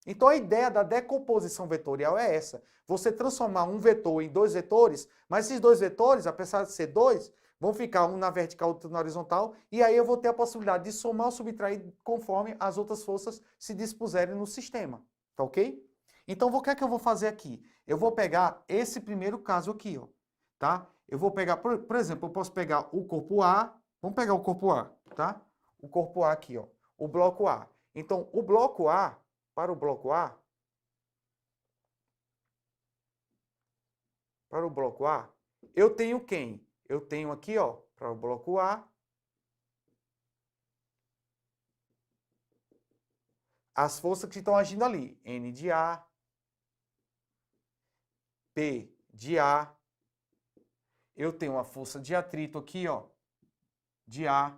Então a ideia da decomposição vetorial é essa. Você transformar um vetor em dois vetores, mas esses dois vetores, apesar de ser dois, vão ficar um na vertical e outro na horizontal, e aí eu vou ter a possibilidade de somar ou subtrair conforme as outras forças se dispuserem no sistema. Tá ok? Então o que é que eu vou fazer aqui? Eu vou pegar esse primeiro caso aqui, ó. Tá? Eu vou pegar, por exemplo, eu posso pegar o corpo A, vamos pegar o corpo A, tá? O corpo A aqui, ó, o bloco A. Então, o bloco A, para o bloco A, eu tenho quem? Eu tenho aqui, ó, para o bloco A, as forças que estão agindo ali, N de A, P de A, eu tenho uma força de atrito aqui, ó, de A,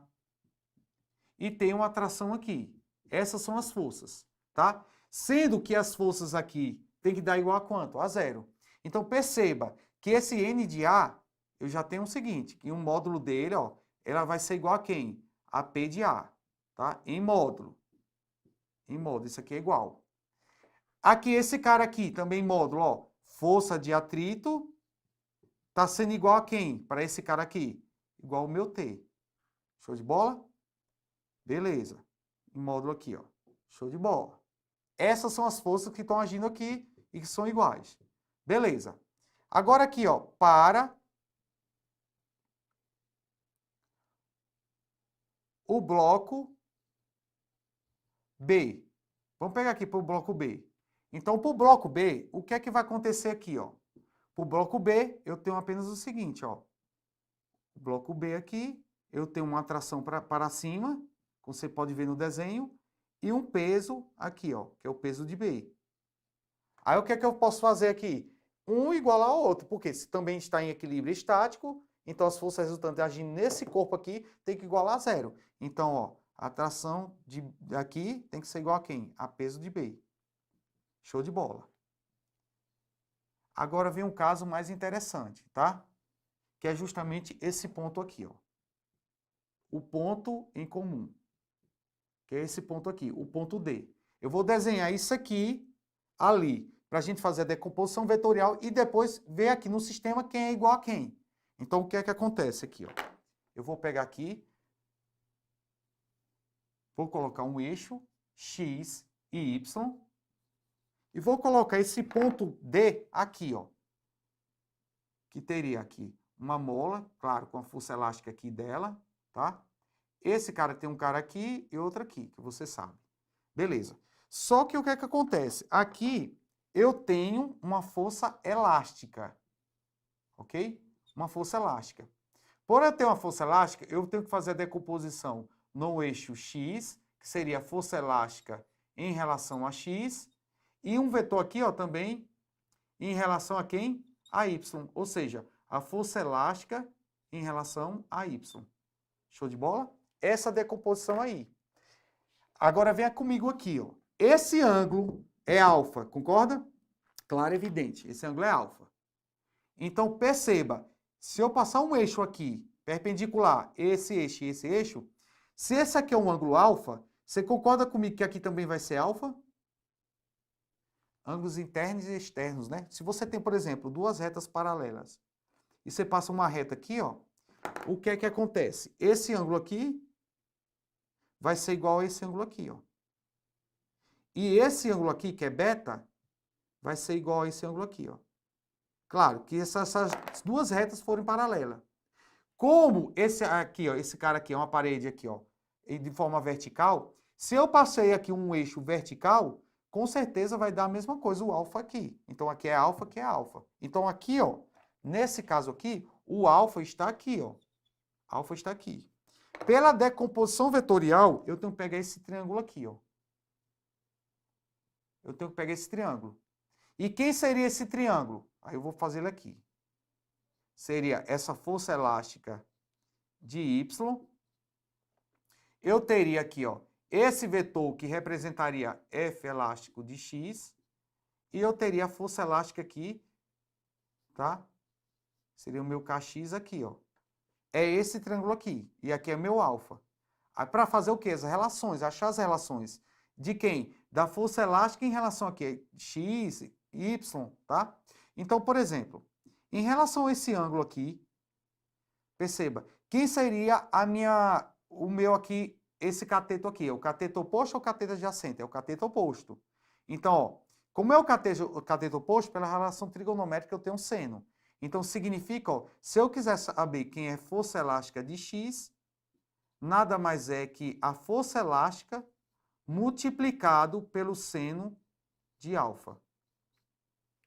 e tenho uma atração aqui. Essas são as forças, tá? Sendo que as forças aqui tem que dar igual a quanto? A zero. Então perceba que esse N de A, eu já tenho o seguinte, que um módulo dele, ó, ela vai ser igual a quem? A P de A, tá? Em módulo. Em módulo, isso aqui é igual. Aqui, esse cara aqui, também em módulo, ó, força de atrito, tá sendo igual a quem? Para esse cara aqui? Igual ao meu T. Show de bola? Beleza. Em módulo aqui, ó. Show de bola. Essas são as forças que estão agindo aqui e que são iguais. Beleza. Agora aqui, ó, para o bloco B. Vamos pegar aqui para o bloco B. Então, para o bloco B, o que é que vai acontecer aqui, ó? Para o bloco B, eu tenho apenas o seguinte, ó. O bloco B aqui, eu tenho uma atração para cima, como você pode ver no desenho, e um peso aqui, ó, que é o peso de B. Aí o que é que eu posso fazer aqui? Um igual ao outro, porque se também está em equilíbrio estático, então as forças resultantes agindo nesse corpo aqui tem que igualar a zero. Então, ó, a atração aqui tem que ser igual a quem? A peso de B. Show de bola. Agora vem um caso mais interessante, tá? Que é justamente esse ponto aqui, ó. O ponto em comum. Que é esse ponto aqui, o ponto D. Eu vou desenhar isso aqui, ali, para a gente fazer a decomposição vetorial e depois ver aqui no sistema quem é igual a quem. Então, o que é que acontece aqui, ó? Eu vou pegar aqui, vou colocar um eixo X e Y, e vou colocar esse ponto D aqui, ó. que teria aqui uma mola, claro, com a força elástica aqui dela, tá? Esse cara tem um cara aqui e outro aqui, que você sabe. Beleza. Só que o que é que acontece? Aqui eu tenho uma força elástica, ok? Uma força elástica. Por eu ter uma força elástica, eu tenho que fazer a decomposição no eixo x, que seria a força elástica em relação a x, e um vetor aqui, ó, também em relação a quem? A y, ou seja, a força elástica em relação a y. Show de bola? Essa decomposição aí. Agora venha comigo aqui, ó. Esse ângulo é alfa, concorda? Claro, evidente. Esse ângulo é alfa. Então, perceba, se eu passar um eixo aqui, perpendicular, esse eixo e esse eixo, se esse aqui é um ângulo alfa, você concorda comigo que aqui também vai ser alfa? Ângulos internos e externos, né? Se você tem, por exemplo, duas retas paralelas, e você passa uma reta aqui, ó, o que é que acontece? Esse ângulo aqui vai ser igual a esse ângulo aqui, ó. E esse ângulo aqui, que é beta, vai ser igual a esse ângulo aqui, ó. Claro, que essas duas retas forem paralelas. Como esse aqui, ó, esse cara aqui é uma parede aqui, ó, de forma vertical, se eu passei aqui um eixo vertical, com certeza vai dar a mesma coisa, o alfa aqui. Então, aqui é alfa, aqui é alfa. Então, aqui, ó, nesse caso aqui, o alfa está aqui, ó. Alfa está aqui. Pela decomposição vetorial, eu tenho que pegar esse triângulo aqui, ó. Eu tenho que pegar esse triângulo. E quem seria esse triângulo? Aí eu vou fazer ele aqui. Seria essa força elástica de Y. Eu teria aqui, ó, esse vetor que representaria F elástico de X. E eu teria a força elástica aqui, tá? Seria o meu Kx aqui, ó. É esse triângulo aqui. E aqui é meu alfa. Aí, para fazer o quê? As relações, achar as relações. De quem? Da força elástica em relação a quê? X, Y, tá? Então, por exemplo, em relação a esse ângulo aqui, perceba, quem seria o meu aqui, esse cateto aqui? É o cateto oposto ou o cateto adjacente? É o cateto oposto. Então, ó, como é o cateto oposto, pela relação trigonométrica eu tenho um seno. Então, significa, ó, se eu quiser saber quem é força elástica de X, nada mais é que a força elástica multiplicado pelo seno de alfa.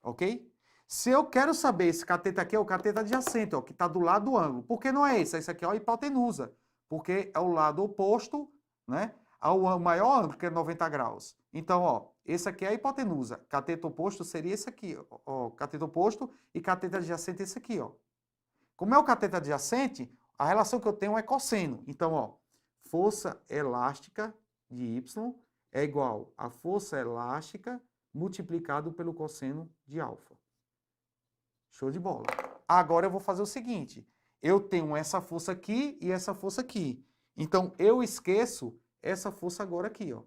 Ok? Se eu quero saber esse cateto aqui, é o cateto adjacente, ó, que está do lado do ângulo. Por que não é esse? Esse aqui é a hipotenusa, porque é o lado oposto, né, ao maior ângulo, que é 90 graus. Então, ó, esse aqui é a hipotenusa. Cateto oposto seria esse aqui, ó, cateto oposto, e cateto adjacente esse aqui, ó. Como é o cateto adjacente, a relação que eu tenho é cosseno. Então, ó, força elástica de Y é igual a força elástica multiplicado pelo cosseno de alfa. Show de bola. Agora eu vou fazer o seguinte. Eu tenho essa força aqui e essa força aqui. Então, eu esqueço essa força agora aqui, ó.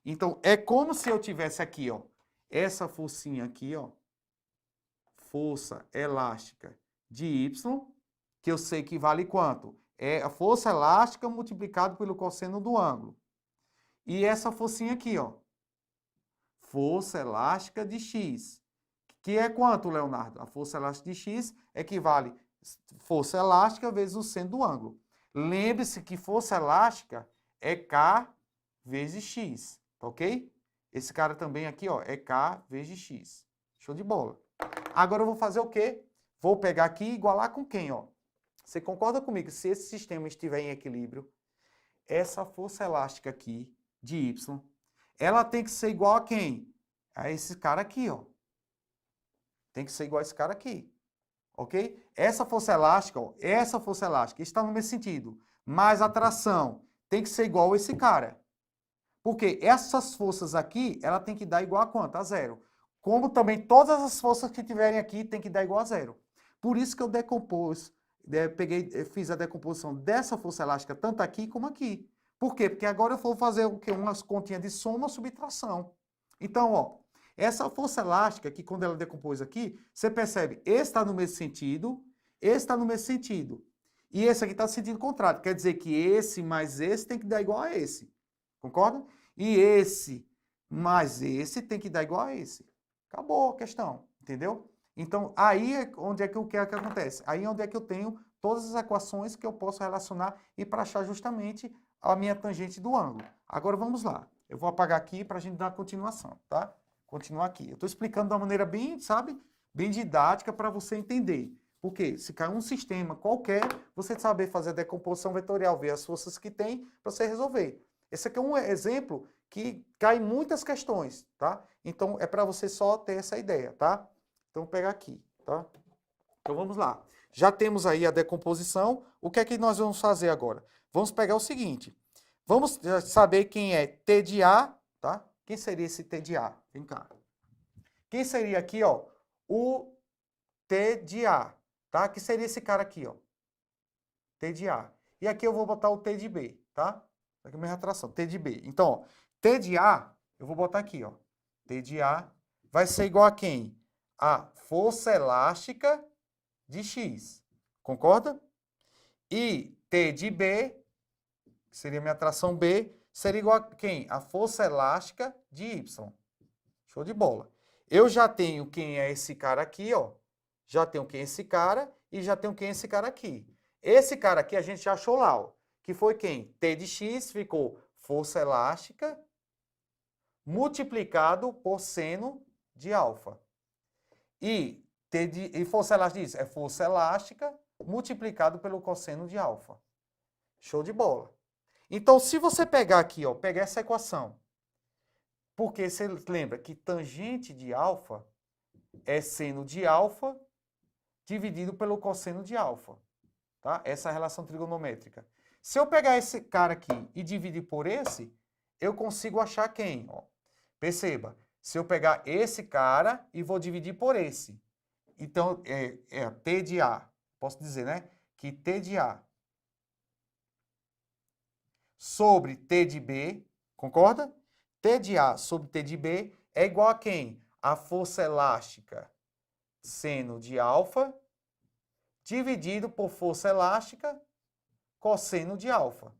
Então, é como se eu tivesse aqui, ó, essa forcinha aqui, ó, força elástica de Y, que eu sei que vale quanto? É a força elástica multiplicado pelo cosseno do ângulo. E essa forcinha aqui, ó, força elástica de X, que é quanto, Leonardo? A força elástica de X equivale força elástica vezes o seno do ângulo. Lembre-se que força elástica é K vezes X, tá ok? Esse cara também aqui, ó, é K vezes X. Show de bola. Agora eu vou fazer o quê? Vou pegar aqui e igualar com quem, ó? Você concorda comigo? Se esse sistema estiver em equilíbrio, essa força elástica aqui, de Y, ela tem que ser igual a quem? A esse cara aqui, ó. Tem que ser igual a esse cara aqui. Ok? Essa força elástica, ó, essa força elástica está no mesmo sentido. Mas a tração tem que ser igual a esse cara. Porque essas forças aqui, ela tem que dar igual a quanto? A zero. Como também todas as forças que tiverem aqui tem que dar igual a zero. Por isso que eu fiz a decomposição dessa força elástica tanto aqui como aqui. Por quê? Porque agora eu vou fazer o quê? Umas continhas de soma ou subtração. Então, ó, essa força elástica, que quando ela decompôs aqui, você percebe, esse está no mesmo sentido, esse está no mesmo sentido. E esse aqui está no sentido contrário. Quer dizer que esse mais esse tem que dar igual a esse. Concorda? E esse mais esse tem que dar igual a esse. Acabou a questão, entendeu? Então, aí é onde é que o que acontece? Aí é onde é que eu tenho todas as equações que eu posso relacionar e para achar justamente a minha tangente do ângulo. Agora vamos lá. Eu vou apagar aqui para a gente dar continuação, tá? Continuar aqui. Eu estou explicando de uma maneira bem, sabe, bem didática para você entender. Porque se cair um sistema qualquer, você saber fazer a decomposição vetorial, ver as forças que tem para você resolver. Esse aqui é um exemplo que cai em muitas questões, tá? Então, é para você só ter essa ideia, tá? Então, vou pegar aqui, tá? Então, vamos lá. Já temos aí a decomposição. O que é que nós vamos fazer agora? Vamos pegar o seguinte. Vamos saber quem é T de A, tá? Quem seria esse T de A? Vem cá. Quem seria aqui, ó, o T de A, tá? Que seria esse cara aqui, ó. T de A. E aqui eu vou botar o T de B, tá? Aqui é a minha retração, T de B. Então, ó, T de A, eu vou botar aqui, ó. T de A vai ser igual a quem? A força elástica de X. Concorda? E T de B, que seria minha tração B, seria igual a quem? A força elástica de Y. Show de bola. Eu já tenho quem é esse cara aqui, ó. Já tenho quem é esse cara e já tenho quem é esse cara aqui. Esse cara aqui a gente já achou lá, ó. Que foi quem? T de X ficou força elástica multiplicado por seno de alfa. E força elástica é força elástica multiplicado pelo cosseno de alfa. Show de bola. Então, se você pegar aqui, ó, pegar essa equação, porque você lembra que tangente de alfa é seno de alfa dividido pelo cosseno de alfa, tá? Essa é a relação trigonométrica. Se eu pegar esse cara aqui e dividir por esse, eu consigo achar quem? Ó, perceba, se eu pegar esse cara e vou dividir por esse, então é T de A, posso dizer, né? Que T de A sobre T de B, concorda? T de A sobre T de B é igual a quem? A força elástica seno de alfa dividido por força elástica cosseno de alfa.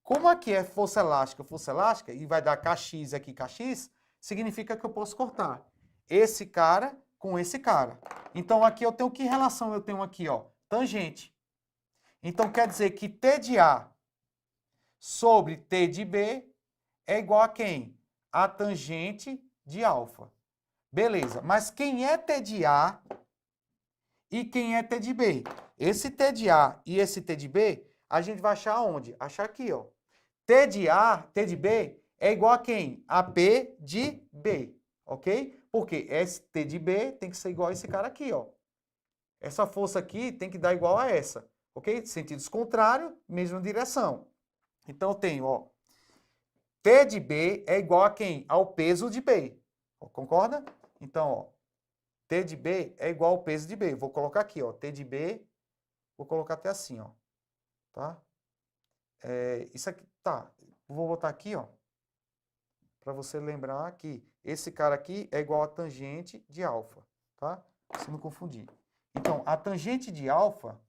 Como aqui é força elástica, e vai dar Kx aqui, Kx, significa que eu posso cortar esse cara com esse cara. Então, aqui eu tenho que relação? Eu tenho aqui, ó, tangente. Então, quer dizer que T de A sobre T de B é igual a quem? A tangente de alfa. Beleza, mas quem é T de A e quem é T de B? Esse T de A e esse T de B, a gente vai achar onde? Achar aqui, ó. T de A, T de B é igual a quem? A P de B, ok? Porque esse T de B tem que ser igual a esse cara aqui, ó. Essa força aqui tem que dar igual a essa, ok? Sentidos contrários, mesma direção. Então, eu tenho, ó, T de B é igual a quem? Ao peso de B. Concorda? Então, ó, T de B é igual ao peso de B. Vou colocar aqui, ó, T de B, vou colocar até assim, ó, tá? Isso aqui, tá, vou botar aqui, ó, para você lembrar que esse cara aqui é igual a tangente de alfa, tá? Se não confundir. Então, a tangente de alfa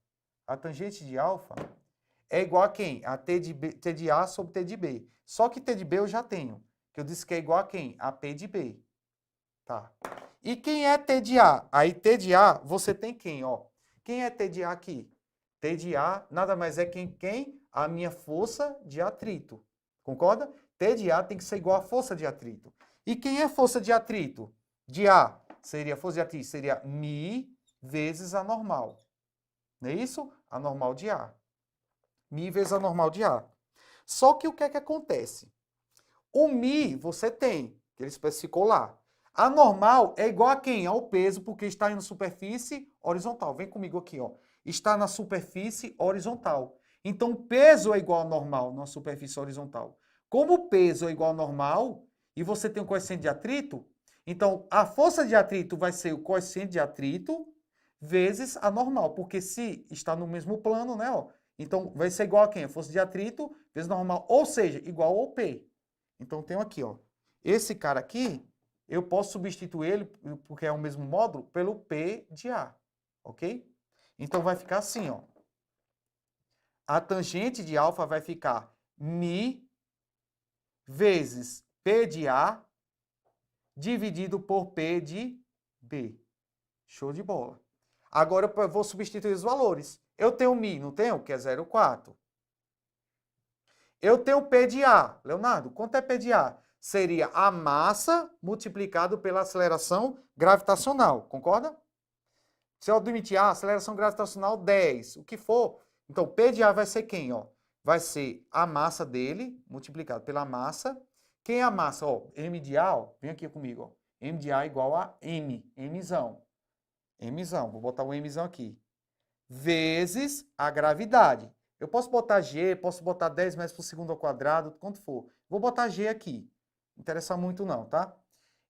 é igual a quem? A T de A sobre T de B. Só que T de B eu já tenho, que eu disse que é igual a quem? A P de B. Tá. E quem é T de A? Aí T de A, você tem quem, ó? Quem é T de A aqui? T de A nada mais é quem? A minha força de atrito. Concorda? T de A tem que ser igual a força de atrito. E quem é força de atrito? De A seria, força de atrito seria μ vezes a normal. Não é isso? A normal de A. μ vezes a normal de A. Só que o que é que acontece? O μ você tem, que ele especificou lá. A normal é igual a quem? Ao peso, porque está na superfície horizontal. Vem comigo aqui, ó. Está na superfície horizontal. Então, o peso é igual ao normal na superfície horizontal. Como o peso é igual ao normal, e você tem um coeficiente de atrito, então a força de atrito vai ser o coeficiente de atrito vezes a normal. Porque se está no mesmo plano, né, ó, então vai ser igual a quem? A força de atrito vezes normal, ou seja, igual ao P. Então, tenho aqui, ó, esse cara aqui, eu posso substituir ele, porque é o mesmo módulo, pelo P de A, ok? Então, vai ficar assim, ó. A tangente de alfa vai ficar μ vezes P de A dividido por P de B. Show de bola. Agora eu vou substituir os valores. Eu tenho mi, não tenho? Que é 0,4. Eu tenho P de A. Leonardo, quanto é P de A? Seria a massa multiplicado pela aceleração gravitacional. Concorda? Se eu admitir A, aceleração gravitacional 10, o que for. Então, P de A vai ser quem? Ó? Vai ser a massa dele multiplicado pela massa. Quem é a massa? Ó, M de A, ó, vem aqui comigo. Ó. M de A igual a M. Mzão. Mzão. Vou botar o Mzão aqui. Vezes a gravidade. Eu posso botar G, posso botar 10 metros por segundo ao quadrado, quanto for. Vou botar G aqui. Não interessa muito não, tá?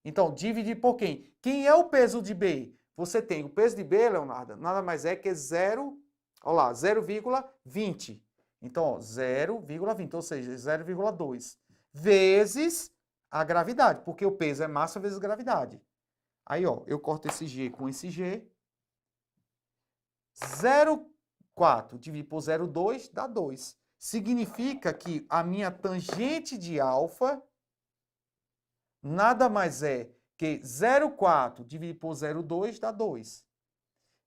Então, dividir por quem? Quem é o peso de B? Você tem o peso de B, Leonardo, nada mais é que 0,20. Então, ó, 0,20, ou seja, 0,2. Vezes a gravidade, porque o peso é massa vezes gravidade. Aí, ó, eu corto esse G com esse G. 0,4 dividido por 0,2 dá 2. Significa que a minha tangente de alfa nada mais é que 0,4 dividido por 0,2 dá 2.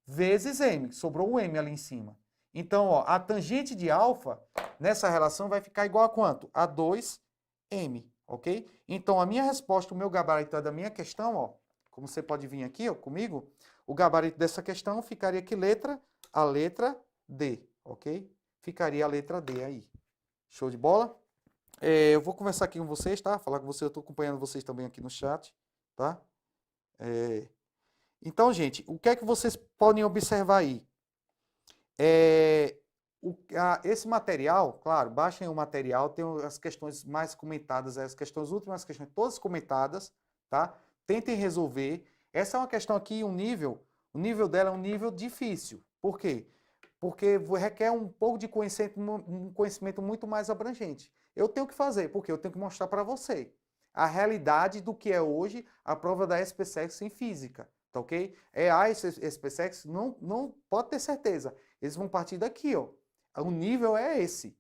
Vezes M, sobrou um M ali em cima. Então, ó, a tangente de alfa nessa relação vai ficar igual a quanto? A 2M, ok? Então, a minha resposta, o meu gabarito da minha questão, ó, como você pode vir aqui ó, comigo, o gabarito dessa questão ficaria que letra? A letra D, ok? Ficaria a letra D aí. Show de bola? Eu vou conversar aqui com vocês, tá? Falar com vocês, eu estou acompanhando vocês também aqui no chat, tá? Então, gente, o que é que vocês podem observar aí? Esse material, claro, baixem o material, tem as questões mais comentadas, as questões últimas, as questões todas comentadas, tá? Tentem resolver. Essa é uma questão aqui, o nível dela é um nível difícil. Por quê? Porque requer um pouco de um conhecimento muito mais abrangente. Eu tenho que fazer, porque eu tenho que mostrar para você a realidade do que é hoje a prova da SPSEX em física, tá ok? SPSEX não pode ter certeza. Eles vão partir daqui, ó. O nível é esse,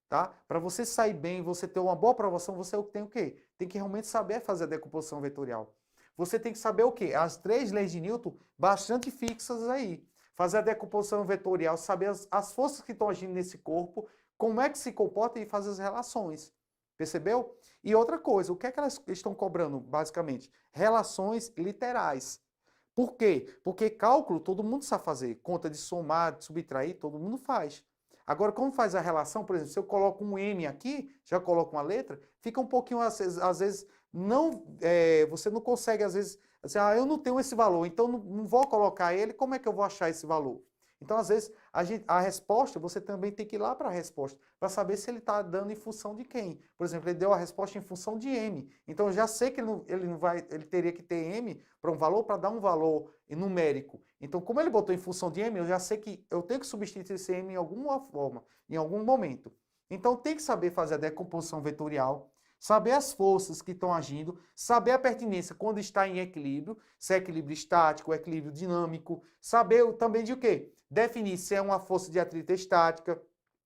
tá? Para você sair bem, você ter uma boa aprovação, você tem o quê? Tem que realmente saber fazer a decomposição vetorial. Você tem que saber o quê? As 3 leis de Newton bastante fixas aí. Fazer a decomposição vetorial, saber as forças que estão agindo nesse corpo, como é que se comporta e fazer as relações. Percebeu? E outra coisa, o que é que elas estão cobrando, basicamente? Relações literais. Por quê? Porque cálculo todo mundo sabe fazer. Conta de somar, de subtrair, todo mundo faz. Agora, como faz a relação? Por exemplo, se eu coloco um M aqui, já coloco uma letra, fica um pouquinho, às vezes, você não consegue, às vezes, assim, eu não tenho esse valor, então não vou colocar ele, como é que eu vou achar esse valor? Então, às vezes, a resposta, você também tem que ir lá para a resposta, para saber se ele está dando em função de quem. Por exemplo, ele deu a resposta em função de M. Então, eu já sei que ele teria que ter M para um valor, para dar um valor numérico. Então, como ele botou em função de M, eu já sei que eu tenho que substituir esse M em alguma forma, em algum momento. Então, tem que saber fazer a decomposição vetorial, saber as forças que estão agindo, saber a pertinência quando está em equilíbrio, se é equilíbrio estático, equilíbrio dinâmico, saber também de o quê? Definir se é uma força de atrito estática,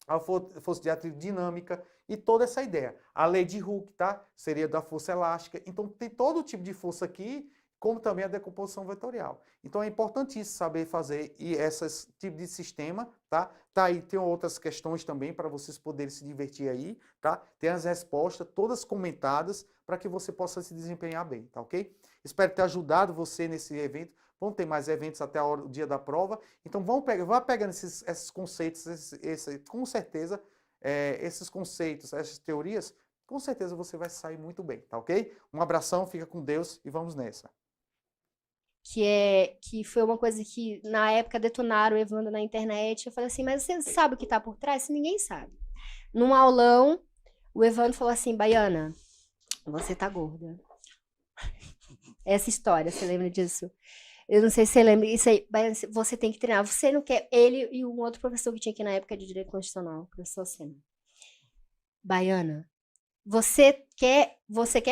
a força de atrito dinâmica e toda essa ideia. A lei de Hooke, tá? Seria da força elástica. Então, tem todo tipo de força aqui, como também a decomposição vetorial. Então, é importantíssimo saber fazer esse tipo de sistema, tá? Tá aí, tem outras questões também para vocês poderem se divertir aí, tá? Tem as respostas todas comentadas para que você possa se desempenhar bem, tá ok? Espero ter ajudado você nesse evento. Vão ter mais eventos até o dia da prova. Então, vá pegando esses conceitos, com certeza, esses conceitos, essas teorias, com certeza você vai sair muito bem, tá ok? Um abração, fica com Deus e vamos nessa. Que foi uma coisa que na época detonaram o Evandro na internet. Eu falei assim, mas você sabe o que tá por trás? Ninguém sabe. Num aulão, o Evandro falou assim, Baiana, você tá gorda. Essa história, você lembra disso? Eu não sei se você lembra. Isso aí, Baiana, você tem que treinar. Você não quer... Ele e um outro professor que tinha aqui na época de Direito Constitucional, o professor Senna. Baiana, você quer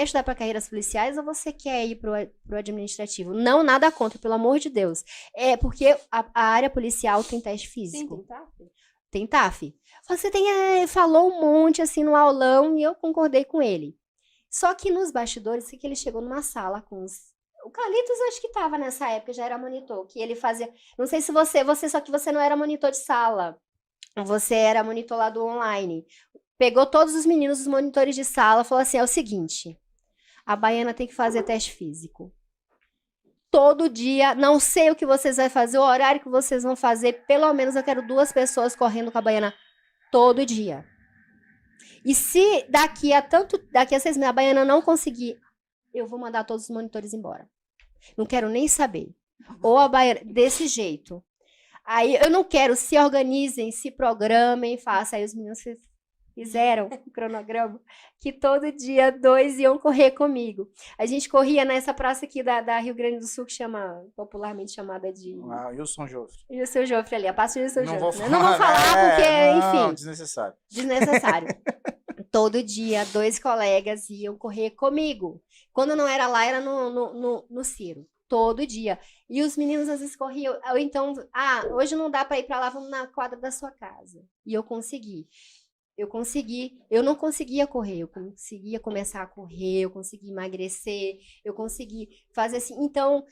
estudar para carreiras policiais ou você quer ir para o administrativo? Não, nada contra, pelo amor de Deus. É porque a área policial tem teste físico. Sim, tem TAF. Tem TAF. Você falou um monte assim no aulão e eu concordei com ele. Só que nos bastidores, que ele chegou numa sala com O Carlitos acho que estava nessa época, já era monitor, que ele fazia. Não sei se você, só que você não era monitor de sala. Você era monitor lá do online. Pegou todos os meninos, os monitores de sala, falou assim: é o seguinte, a Baiana tem que fazer teste físico. Todo dia, não sei o que vocês vão fazer, o horário que vocês vão fazer, pelo menos eu quero 2 pessoas correndo com a Baiana todo dia. E se daqui a 6 meses a Baiana não conseguir, eu vou mandar todos os monitores embora. Não quero nem saber. Ou a Baiana, desse jeito. Aí eu não quero, se organizem, se programem, façam. Aí os meninos fizeram um cronograma que todo dia 2 iam correr comigo. A gente corria nessa praça aqui da Rio Grande do Sul, que chama, popularmente chamada de... Ah, Wilson Joffre. Wilson Joffre ali, a praça de Wilson Não Joffre. vou Né? Não vou falar porque, não, enfim... desnecessário. Desnecessário. Todo dia, 2 colegas iam correr comigo. Quando não era lá, era no Ciro. Todo dia. E os meninos às vezes corriam. Ou então, hoje não dá para ir para lá, vamos na quadra da sua casa. E eu consegui. Eu não conseguia correr, eu conseguia começar a correr, eu consegui emagrecer, eu consegui fazer assim. Então,